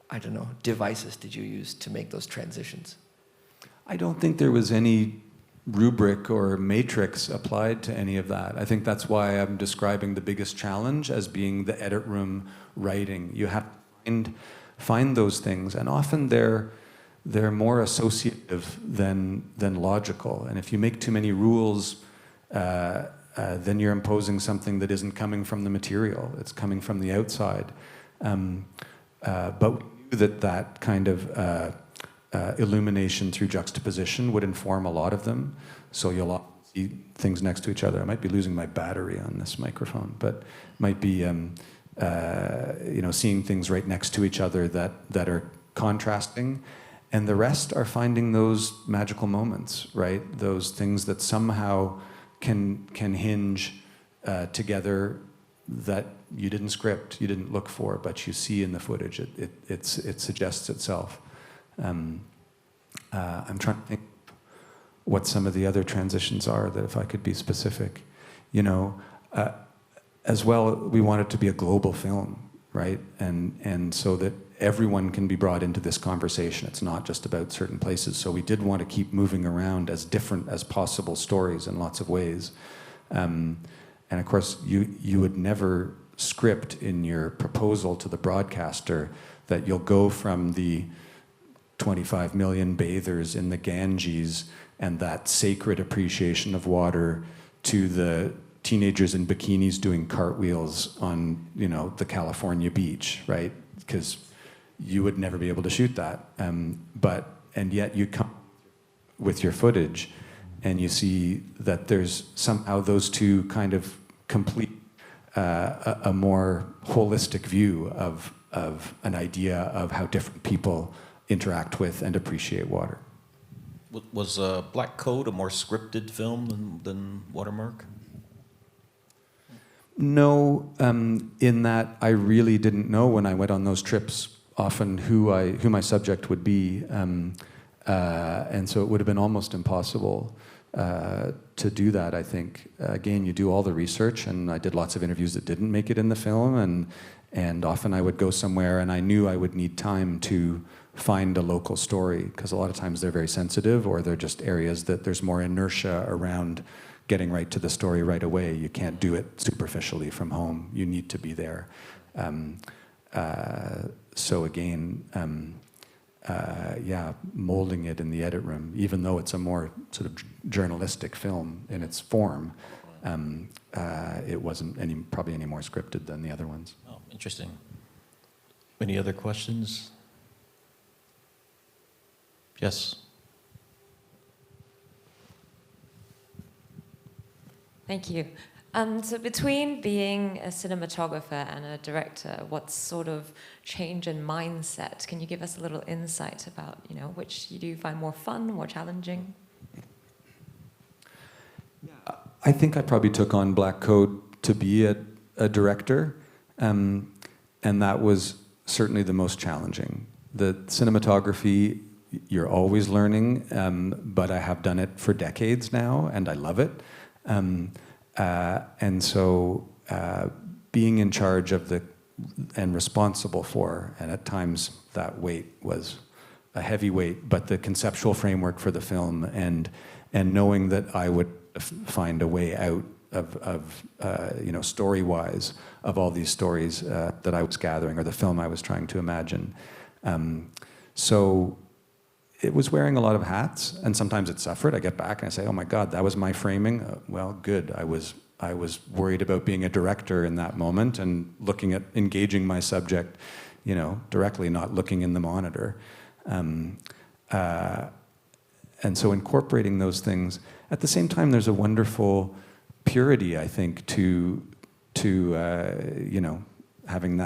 I don't know, devices did you use to make those transitions?
I don't think there was any rubric or matrix applied to any of that. I think that's why I'm describing the biggest challenge as being the edit room writing. You have to find those things, and often they're more associative than logical. And if you make too many rules, then you're imposing something that isn't coming from the material. It's coming from the outside. But we knew that kind of illumination through juxtaposition would inform a lot of them. So you'll see things next to each other. I might be losing my battery on this microphone, but it might be seeing things right next to each other that are contrasting. And the rest are finding those magical moments, right? Those things that somehow can hinge together that you didn't script, you didn't look for, but you see in the footage. It suggests itself. I'm trying to think what some of the other transitions are, that if I could be specific. As well, we want it to be a global film, right? And so that everyone can be brought into this conversation. It's not just about certain places. So we did want to keep moving around as different as possible stories in lots of ways. And of course, you would never script in your proposal to the broadcaster that you'll go from the 25 million bathers in the Ganges and that sacred appreciation of water to the teenagers in bikinis doing cartwheels on, the California beach, right? Because you would never be able to shoot that. And yet you come with your footage and you see that there's somehow those two kind of complete a more holistic view of an idea of how different people interact with and appreciate water.
Was Black Code a more scripted film than Watermark?
No, in that I really didn't know when I went on those trips often who my subject would be, and so it would have been almost impossible to do that. I think again, you do all the research, and I did lots of interviews that didn't make it in the film, and often I would go somewhere and I knew I would need time to find a local story, because a lot of times they're very sensitive, or they're just areas that there's more inertia around getting right to the story right away. You can't do it superficially from home. You need to be there. So again, molding it in the edit room, even though it's a more sort of journalistic film in its form, it wasn't probably any more scripted than the other ones.
Oh, interesting. Any other questions? Yes.
Thank you. So between being a cinematographer and a director, what sort of change in mindset? Can you give us a little insight about, which you do find more fun, more challenging?
I think I probably took on Black Code to be a director, and that was certainly the most challenging. The cinematography, you're always learning, but I have done it for decades now, and I love it. And so being in charge of and responsible for, and at times that weight was a heavy weight, but the conceptual framework for the film, and knowing that I would find a way out of story-wise, of all these stories that I was gathering, or the film I was trying to imagine. So it was wearing a lot of hats, and sometimes it suffered. I get back and I say, oh my God, that was my framing. Well, good. I was worried about being a director in that moment and looking at engaging my subject, directly, not looking in the monitor. And so incorporating those things. At the same time, there's a wonderful purity, I think, to having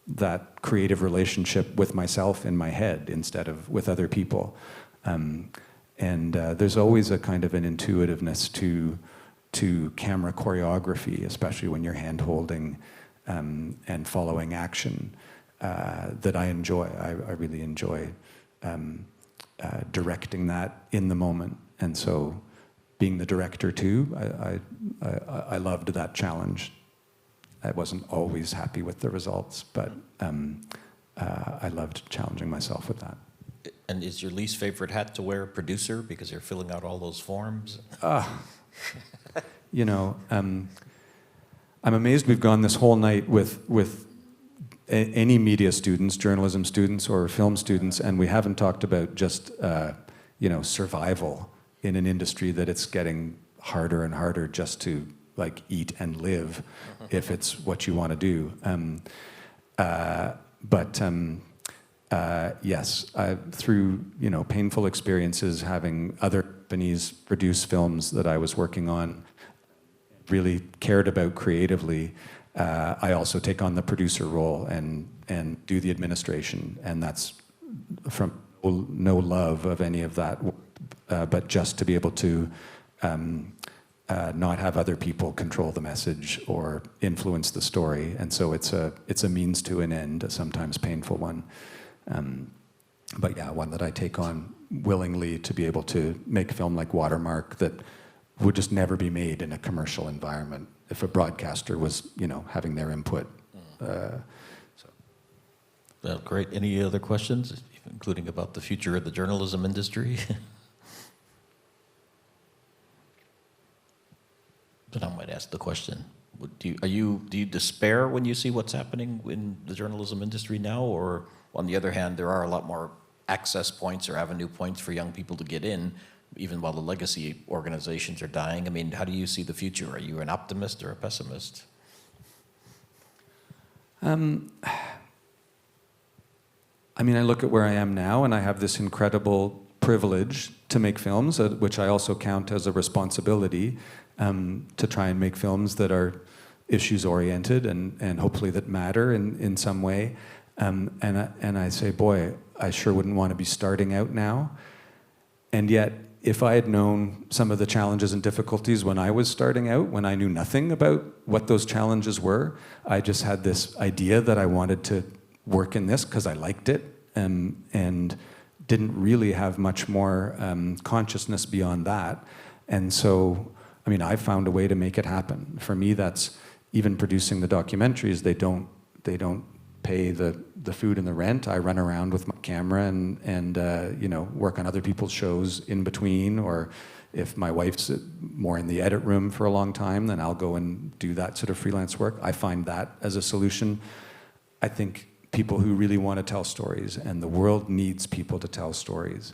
that creative relationship with myself in my head instead of with other people. And there's always a kind of an intuitiveness to camera choreography, especially when you're hand-holding and following action, that I enjoy. I really enjoy directing that in the moment. And so being the director too, I loved that challenge. I wasn't always happy with the results, but I loved challenging myself with that.
And is your least favorite hat to wear producer because you're filling out all those forms?
You know, I'm amazed we've gone this whole night with any media students, journalism students, or film students, and we haven't talked about just you know, survival in an industry that it's getting harder and harder just to like eat and live, if it's what you want to do. Yes, through you know painful experiences, having other companies produce films that I was working on, really cared about creatively. I also take on the producer role and do the administration, and that's from no love of any of that, but just to be able to not have other people control the message or influence the story, and so it's a means to an end, a sometimes painful one, but yeah, one that I take on willingly to be able to make a film like Watermark that would just never be made in a commercial environment if a broadcaster was, you know, having their input.
Well, great. Any other questions, including about the future of the journalism industry? But I might ask the question: do you despair when you see what's happening in the journalism industry now, or on the other hand, there are a lot more access points or avenue points for young people to get in, even while the legacy organizations are dying? I mean, how do you see the future? Are you an optimist or a pessimist?
I mean, I look at where I am now, and I have this incredible privilege to make films, which I also count as a responsibility, to try and make films that are issues-oriented and hopefully that matter in some way. And I say, boy, I sure wouldn't want to be starting out now. And yet, if I had known some of the challenges and difficulties when I was starting out, when I knew nothing about what those challenges were, I just had this idea that I wanted to work in this because I liked it, and didn't really have much more consciousness beyond that. And so, I mean, I found a way to make it happen. For me, that's even producing the documentaries. They don't pay the food and the rent. I run around with my camera and you know, work on other people's shows in between, or if my wife's more in the edit room for a long time, then I'll go and do that sort of freelance work. I find that as a solution. I think people who really want to tell stories, and the world needs people to tell stories,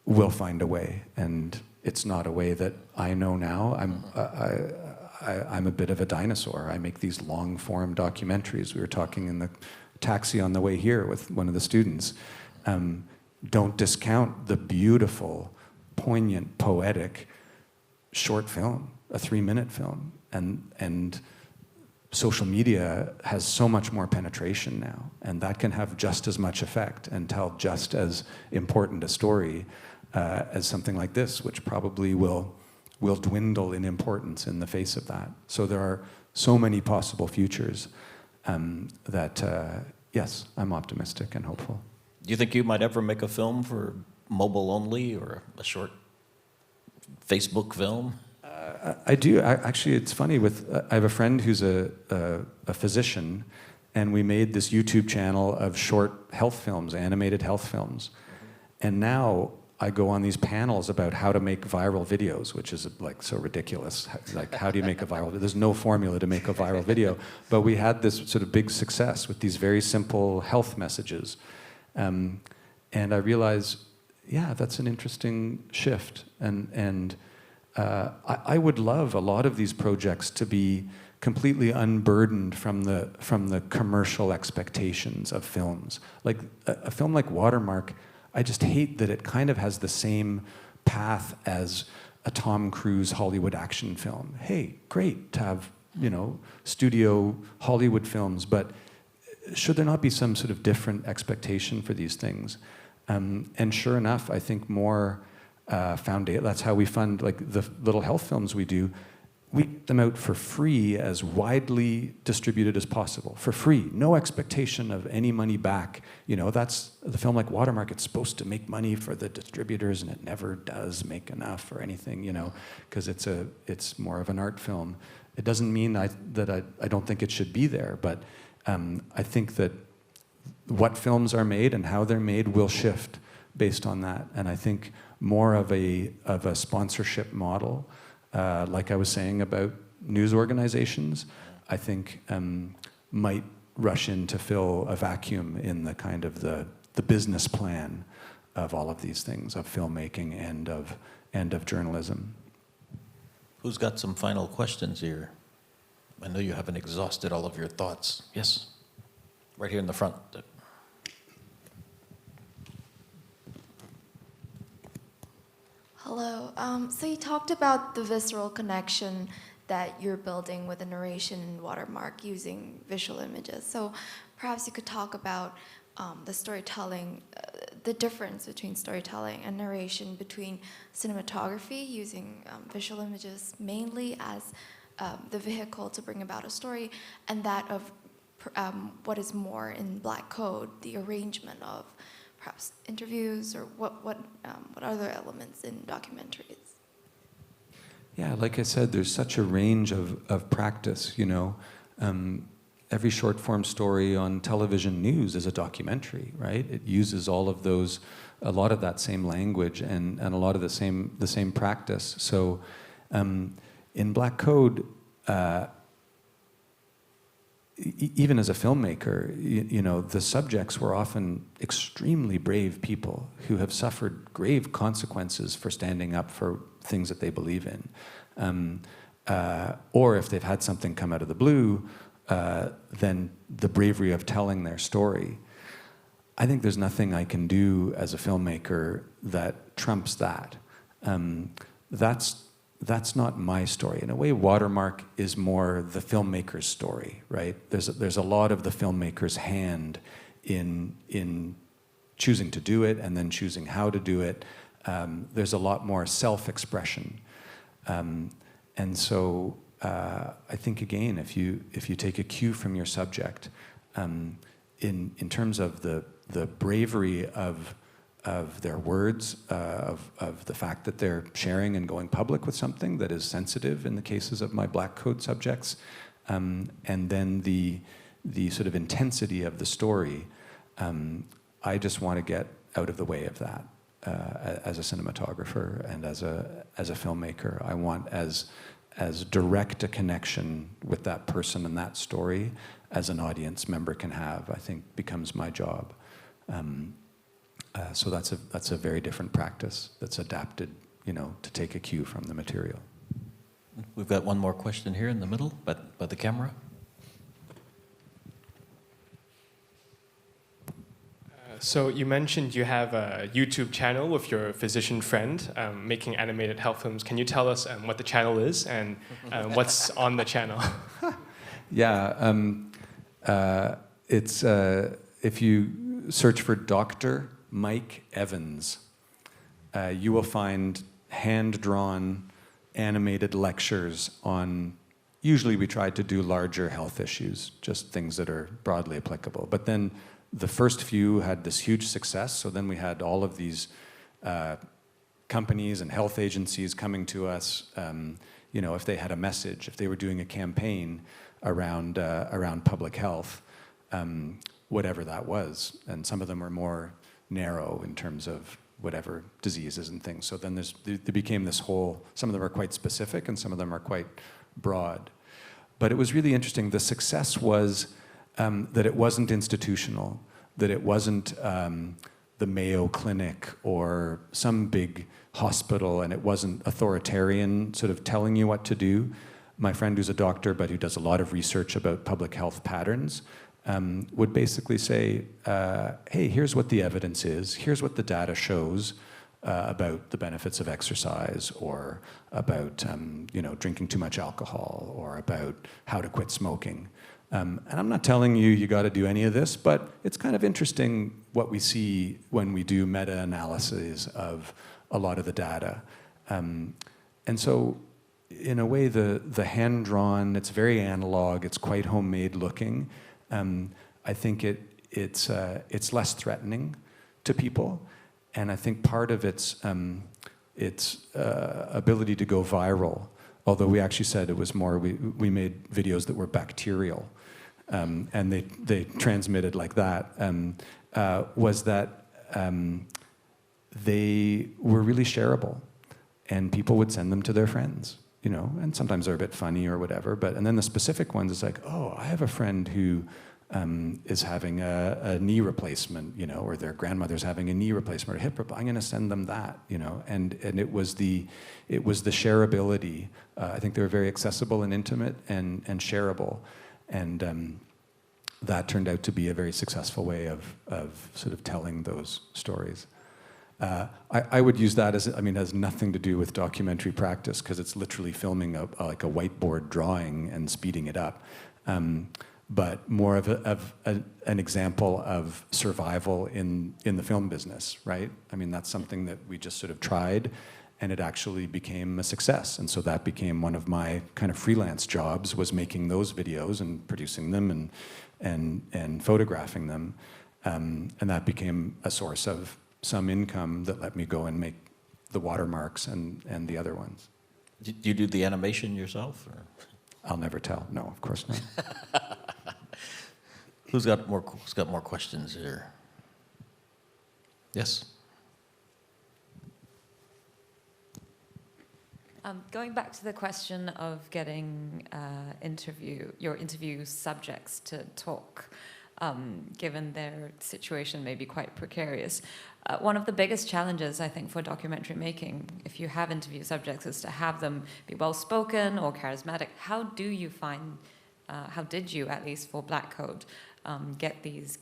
will find a way, and it's not a way that I know now. I'm a bit of a dinosaur. I make these long-form documentaries. We were talking in the taxi on the way here with one of the students. Don't discount the beautiful, poignant, poetic short film, a 3-minute film. And social media has so much more penetration now, and that can have just as much effect and tell just as important a story as something like this, which probably will dwindle in importance in the face of that. So there are so many possible futures that, yes, I'm optimistic and hopeful.
Do you think you might ever make a film for mobile only, or a short Facebook film?
I do. Actually, it's funny. I have a friend who's a physician, and we made this YouTube channel of short health films, animated health films. And now I go on these panels about how to make viral videos, which is like so ridiculous. Like, how do you make a viral video? There's no formula to make a viral video. But we had this sort of big success with these very simple health messages. And I realized, yeah, that's an interesting shift. And I would love a lot of these projects to be completely unburdened from the commercial expectations of films. Like a film like Watermark, I just hate that it kind of has the same path as a Tom Cruise Hollywood action film. Hey, great to have, you know, studio Hollywood films, but should there not be some sort of different expectation for these things? And sure enough, I think more that's how we fund like the little health films we do. We get them out for free, as widely distributed as possible, for free, no expectation of any money back. You know, that's the film like Watermark. It's supposed to make money for the distributors, and it never does make enough or anything, you know, because it's more of an art film. It doesn't mean that I don't think it should be there, but I think that what films are made and how they're made will shift based on that. And I think more of a sponsorship model, like I was saying about news organizations, I think might rush in to fill a vacuum in the kind of the business plan of all of these things, of filmmaking and of journalism.
Who's got some final questions here? I know you haven't exhausted all of your thoughts. Yes, right here in the front.
Hello. So you talked about the visceral connection that you're building with a narration and watermark using visual images. So perhaps you could talk about the storytelling, the difference between storytelling and narration between cinematography using visual images mainly as the vehicle to bring about a story, and that of what is more in Black Code, the arrangement of perhaps interviews, or what other elements in documentaries?
Yeah, like I said, there's such a range of practice, you know. Every short form story on television news is a documentary, right? It uses all of those, a lot of that same language and a lot of the same practice. So in Black Code, even as a filmmaker, you know, the subjects were often extremely brave people who have suffered grave consequences for standing up for things that they believe in. Or if they've had something come out of the blue, then the bravery of telling their story. I think there's nothing I can do as a filmmaker that trumps that. That's not my story. In a way, Watermark is more the filmmaker's story, right? There's a lot of the filmmaker's hand in choosing to do it and then choosing how to do it. There's a lot more self-expression. And so I think, again, if you take a cue from your subject, in terms of the bravery of their words, of the fact that they're sharing and going public with something that is sensitive in the cases of my Black Code subjects, and then the sort of intensity of the story, I just want to get out of the way of that as a cinematographer and as a filmmaker. I want as direct a connection with that person and that story as an audience member can have, I think becomes my job. So that's a very different practice that's adapted, you know, to take a cue from the material.
We've got one more question here in the middle, by the camera.
So you mentioned you have a YouTube channel with your physician friend making animated health films. Can you tell us what the channel is and what's on the channel?
Yeah, it's if you search for Dr. Mike Evans, you will find hand-drawn animated lectures on, usually we try to do larger health issues, just things that are broadly applicable. But then the first few had this huge success, so then we had all of these companies and health agencies coming to us, you know, if they had a message, if they were doing a campaign around public health, whatever that was. And some of them were more narrow in terms of whatever diseases and things. So then there became this whole, some of them are quite specific and some of them are quite broad. But it was really interesting. The success was that it wasn't institutional, that it wasn't the Mayo Clinic or some big hospital, and it wasn't authoritarian sort of telling you what to do. My friend who's a doctor but who does a lot of research about public health patterns would basically say, hey, here's what the evidence is, here's what the data shows about the benefits of exercise, or about you know, drinking too much alcohol, or about how to quit smoking. And I'm not telling you you got to do any of this, but it's kind of interesting what we see when we do meta-analyses of a lot of the data. And so, in a way, the hand-drawn, it's very analog, it's quite homemade looking. I think it's less threatening to people, and I think part of its ability to go viral, although we actually said it was more, we made videos that were bacterial. and they transmitted like that, was that they were really shareable, and people would send them to their friends, you know, and sometimes they're a bit funny or whatever, and then the specific ones is like, oh, I have a friend who is having a knee replacement, you know, or their grandmother's having a knee replacement or hip replacement. I'm going to send them that, you know, and it was the shareability. I think they were very accessible and intimate and shareable, and that turned out to be a very successful way of sort of telling those stories. I would use that as, I mean, it has nothing to do with documentary practice because it's literally filming like a whiteboard drawing and speeding it up. But more of an example of survival in the film business, right? I mean, that's something that we just sort of tried, and it actually became a success. And so that became one of my kind of freelance jobs, was making those videos and producing them and photographing them. And that became a source of some income that let me go and make the watermarks and the other ones.
Do you do the animation yourself? Or?
I'll never tell. No, of course not.
Who's got more questions here? Yes.
Going back to the question of getting your interview subjects to talk, given their situation may be quite precarious. One of the biggest challenges, I think, for documentary making, if you have interview subjects, is to have them be well-spoken or charismatic. How do you find, how did you, at least for Black Code, get these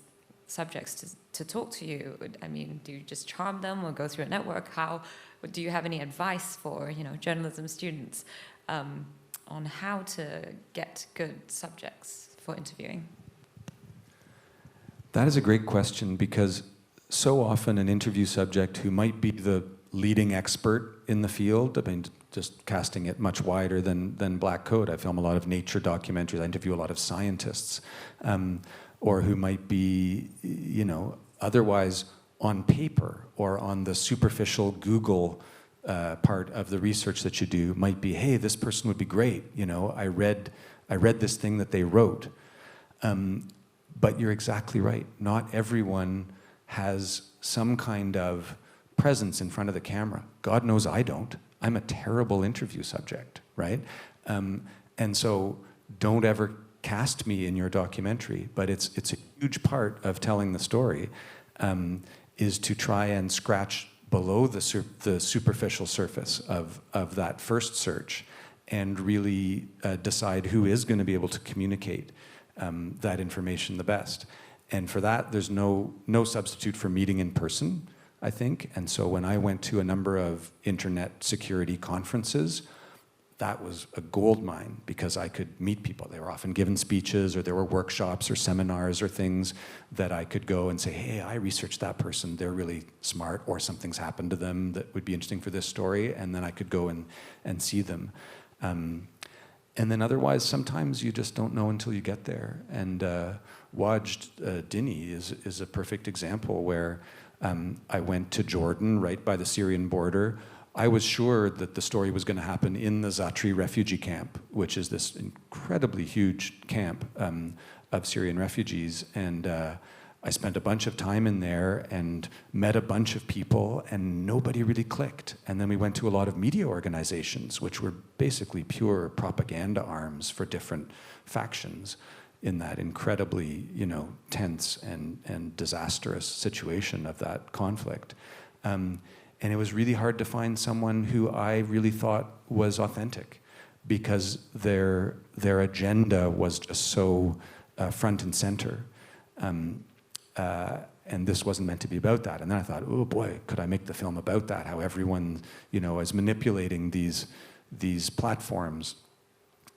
subjects to talk to you? I mean, do you just charm them or go through a network? Do you have any advice for, you know, journalism students on how to get good subjects for interviewing?
That is a great question, because so often an interview subject who might be the leading expert in the field, I mean, just casting it much wider than Black Code. I film a lot of nature documentaries. I interview a lot of scientists, or who might be, you know, otherwise on paper or on the superficial Google part of the research that you do, might be, hey, this person would be great. You know, I read this thing that they wrote. But you're exactly right. Not everyone has some kind of presence in front of the camera. God knows I don't. I'm a terrible interview subject, right? And so don't ever cast me in your documentary, but it's a huge part of telling the story, is to try and scratch below the superficial surface of that first search and really decide who is going to be able to communicate that information the best. And for that, there's no substitute for meeting in person, I think. And so when I went to a number of internet security conferences, that was a gold mine, because I could meet people. They were often given speeches, or there were workshops or seminars or things that I could go and say, hey, I researched that person. They're really smart, or something's happened to them that would be interesting for this story. And then I could go and see them. And then otherwise, sometimes you just don't know until you get there. And Wajd Dini is a perfect example where I went to Jordan, right by the Syrian border. I was sure that the story was going to happen in the Zatri refugee camp, which is this incredibly huge camp of Syrian refugees. And I spent a bunch of time in there and met a bunch of people, and nobody really clicked. And then we went to a lot of media organizations, which were basically pure propaganda arms for different factions in that incredibly, you know, tense and disastrous situation of that conflict. And it was really hard to find someone who I really thought was authentic, because their agenda was just so front and center. And this wasn't meant to be about that. And then I thought, oh boy, could I make the film about that? How everyone, you know, is manipulating these platforms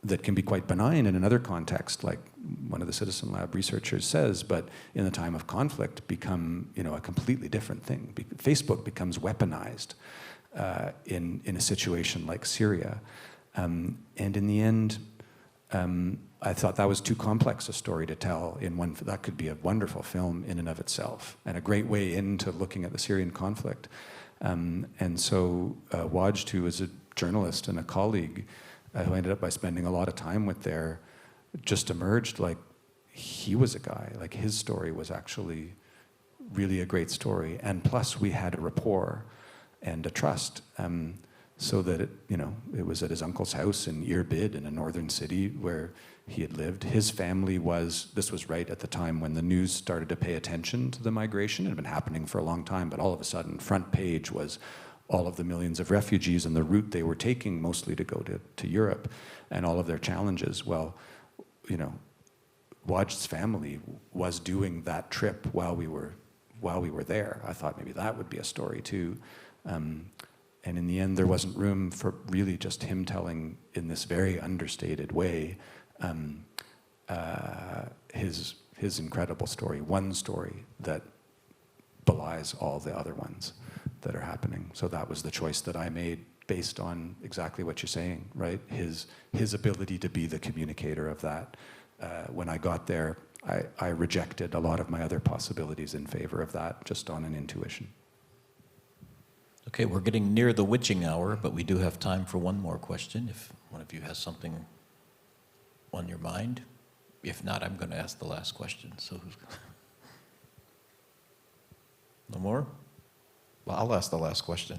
that can be quite benign in another context, like one of the Citizen Lab researchers says, but in the time of conflict become, you know, a completely different thing. Facebook becomes weaponized in a situation like Syria. And in the end, I thought that was too complex a story to tell in one. That could be a wonderful film in and of itself, and a great way into looking at the Syrian conflict. And so Wajd, who is a journalist and a colleague, who I ended up by spending a lot of time with there, just emerged like he was a guy, like his story was actually really a great story. And plus we had a rapport and a trust, so that it was at his uncle's house in Irbid in a northern city where he had lived. His family this was right at the time when the news started to pay attention to the migration. It had been happening for a long time, but all of a sudden, front page was all of the millions of refugees and the route they were taking, mostly to go to Europe, and all of their challenges. Well, Waj's family was doing that trip while we were there. I thought maybe that would be a story too. And in the end, there wasn't room for really just him telling in this very understated way his incredible story, one story that belies all the other ones that are happening. So that was the choice that I made based on exactly what you're saying, right? His ability to be the communicator of that. When I got there, I rejected a lot of my other possibilities in favor of that, just on an intuition.
Okay, we're getting near the witching hour, but we do have time for one more question, if one of you has something on your mind. If not, I'm going to ask the last question. So who's no more? Well, I'll ask the last question.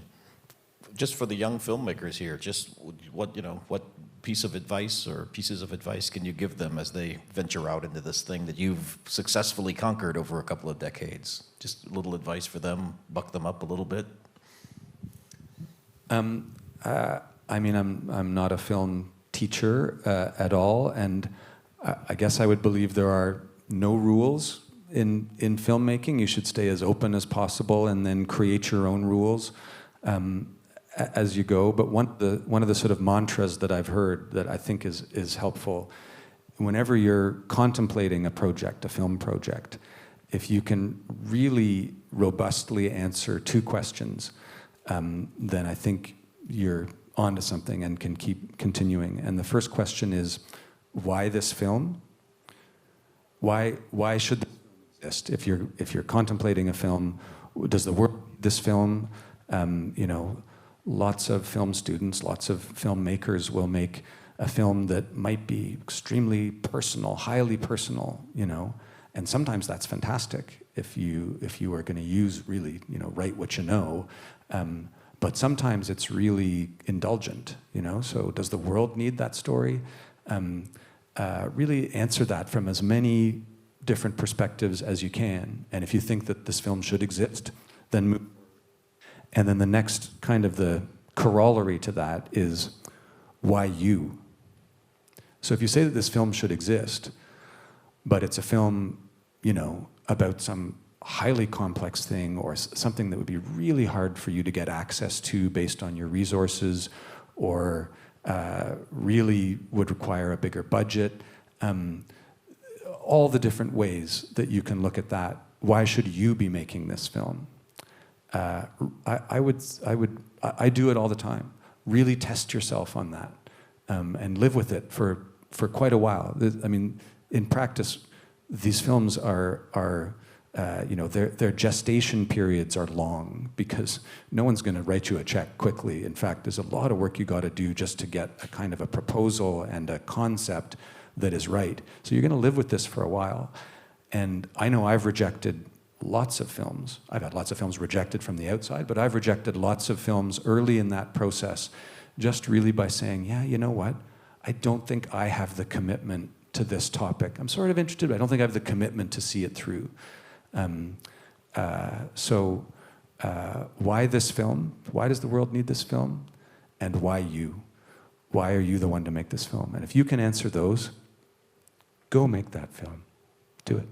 Just for the young filmmakers here, just what piece of advice or pieces of advice can you give them as they venture out into this thing that you've successfully conquered over a couple of decades? Just a little advice for them, buck them up a little bit.
I mean, I'm not a film teacher at all, and I guess I would believe there are no rules in filmmaking. You should stay as open as possible and then create your own rules as you go. But one of the sort of mantras that I've heard that I think is helpful, whenever you're contemplating a project, a film project, if you can really robustly answer two questions, then I think you're onto something and can keep continuing. And the first question is, why this film? Why should this film exist? If you're contemplating a film, does the world need this film? Lots of film students, lots of filmmakers will make a film that might be extremely personal, highly personal, and sometimes that's fantastic if you are going to use really, write what you know. But sometimes it's really indulgent, So does the world need that story? Really answer that from as many different perspectives as you can. And if you think that this film should exist, then move. And then the next kind of the corollary to that is, why you? So if you say that this film should exist, but it's a film, about some highly complex thing or something that would be really hard for you to get access to based on your resources, or really would require a bigger budget, all the different ways that you can look at that. Why should you be making this film? I do it all the time. Really test yourself on that, and live with it for quite a while. I mean, in practice, these films are their gestation periods are long because no one's going to write you a check quickly. In fact, there's a lot of work you got to do just to get a kind of a proposal and a concept that is right. So you're going to live with this for a while. And I know I've rejected lots of films. I've had lots of films rejected from the outside, but I've rejected lots of films early in that process, just really by saying, yeah, you know what? I don't think I have the commitment to this topic. I'm sort of interested, but I don't think I have the commitment to see it through. Why this film? Why does the world need this film? And why you? Why are you the one to make this film? And if you can answer those, go make that film. Do it.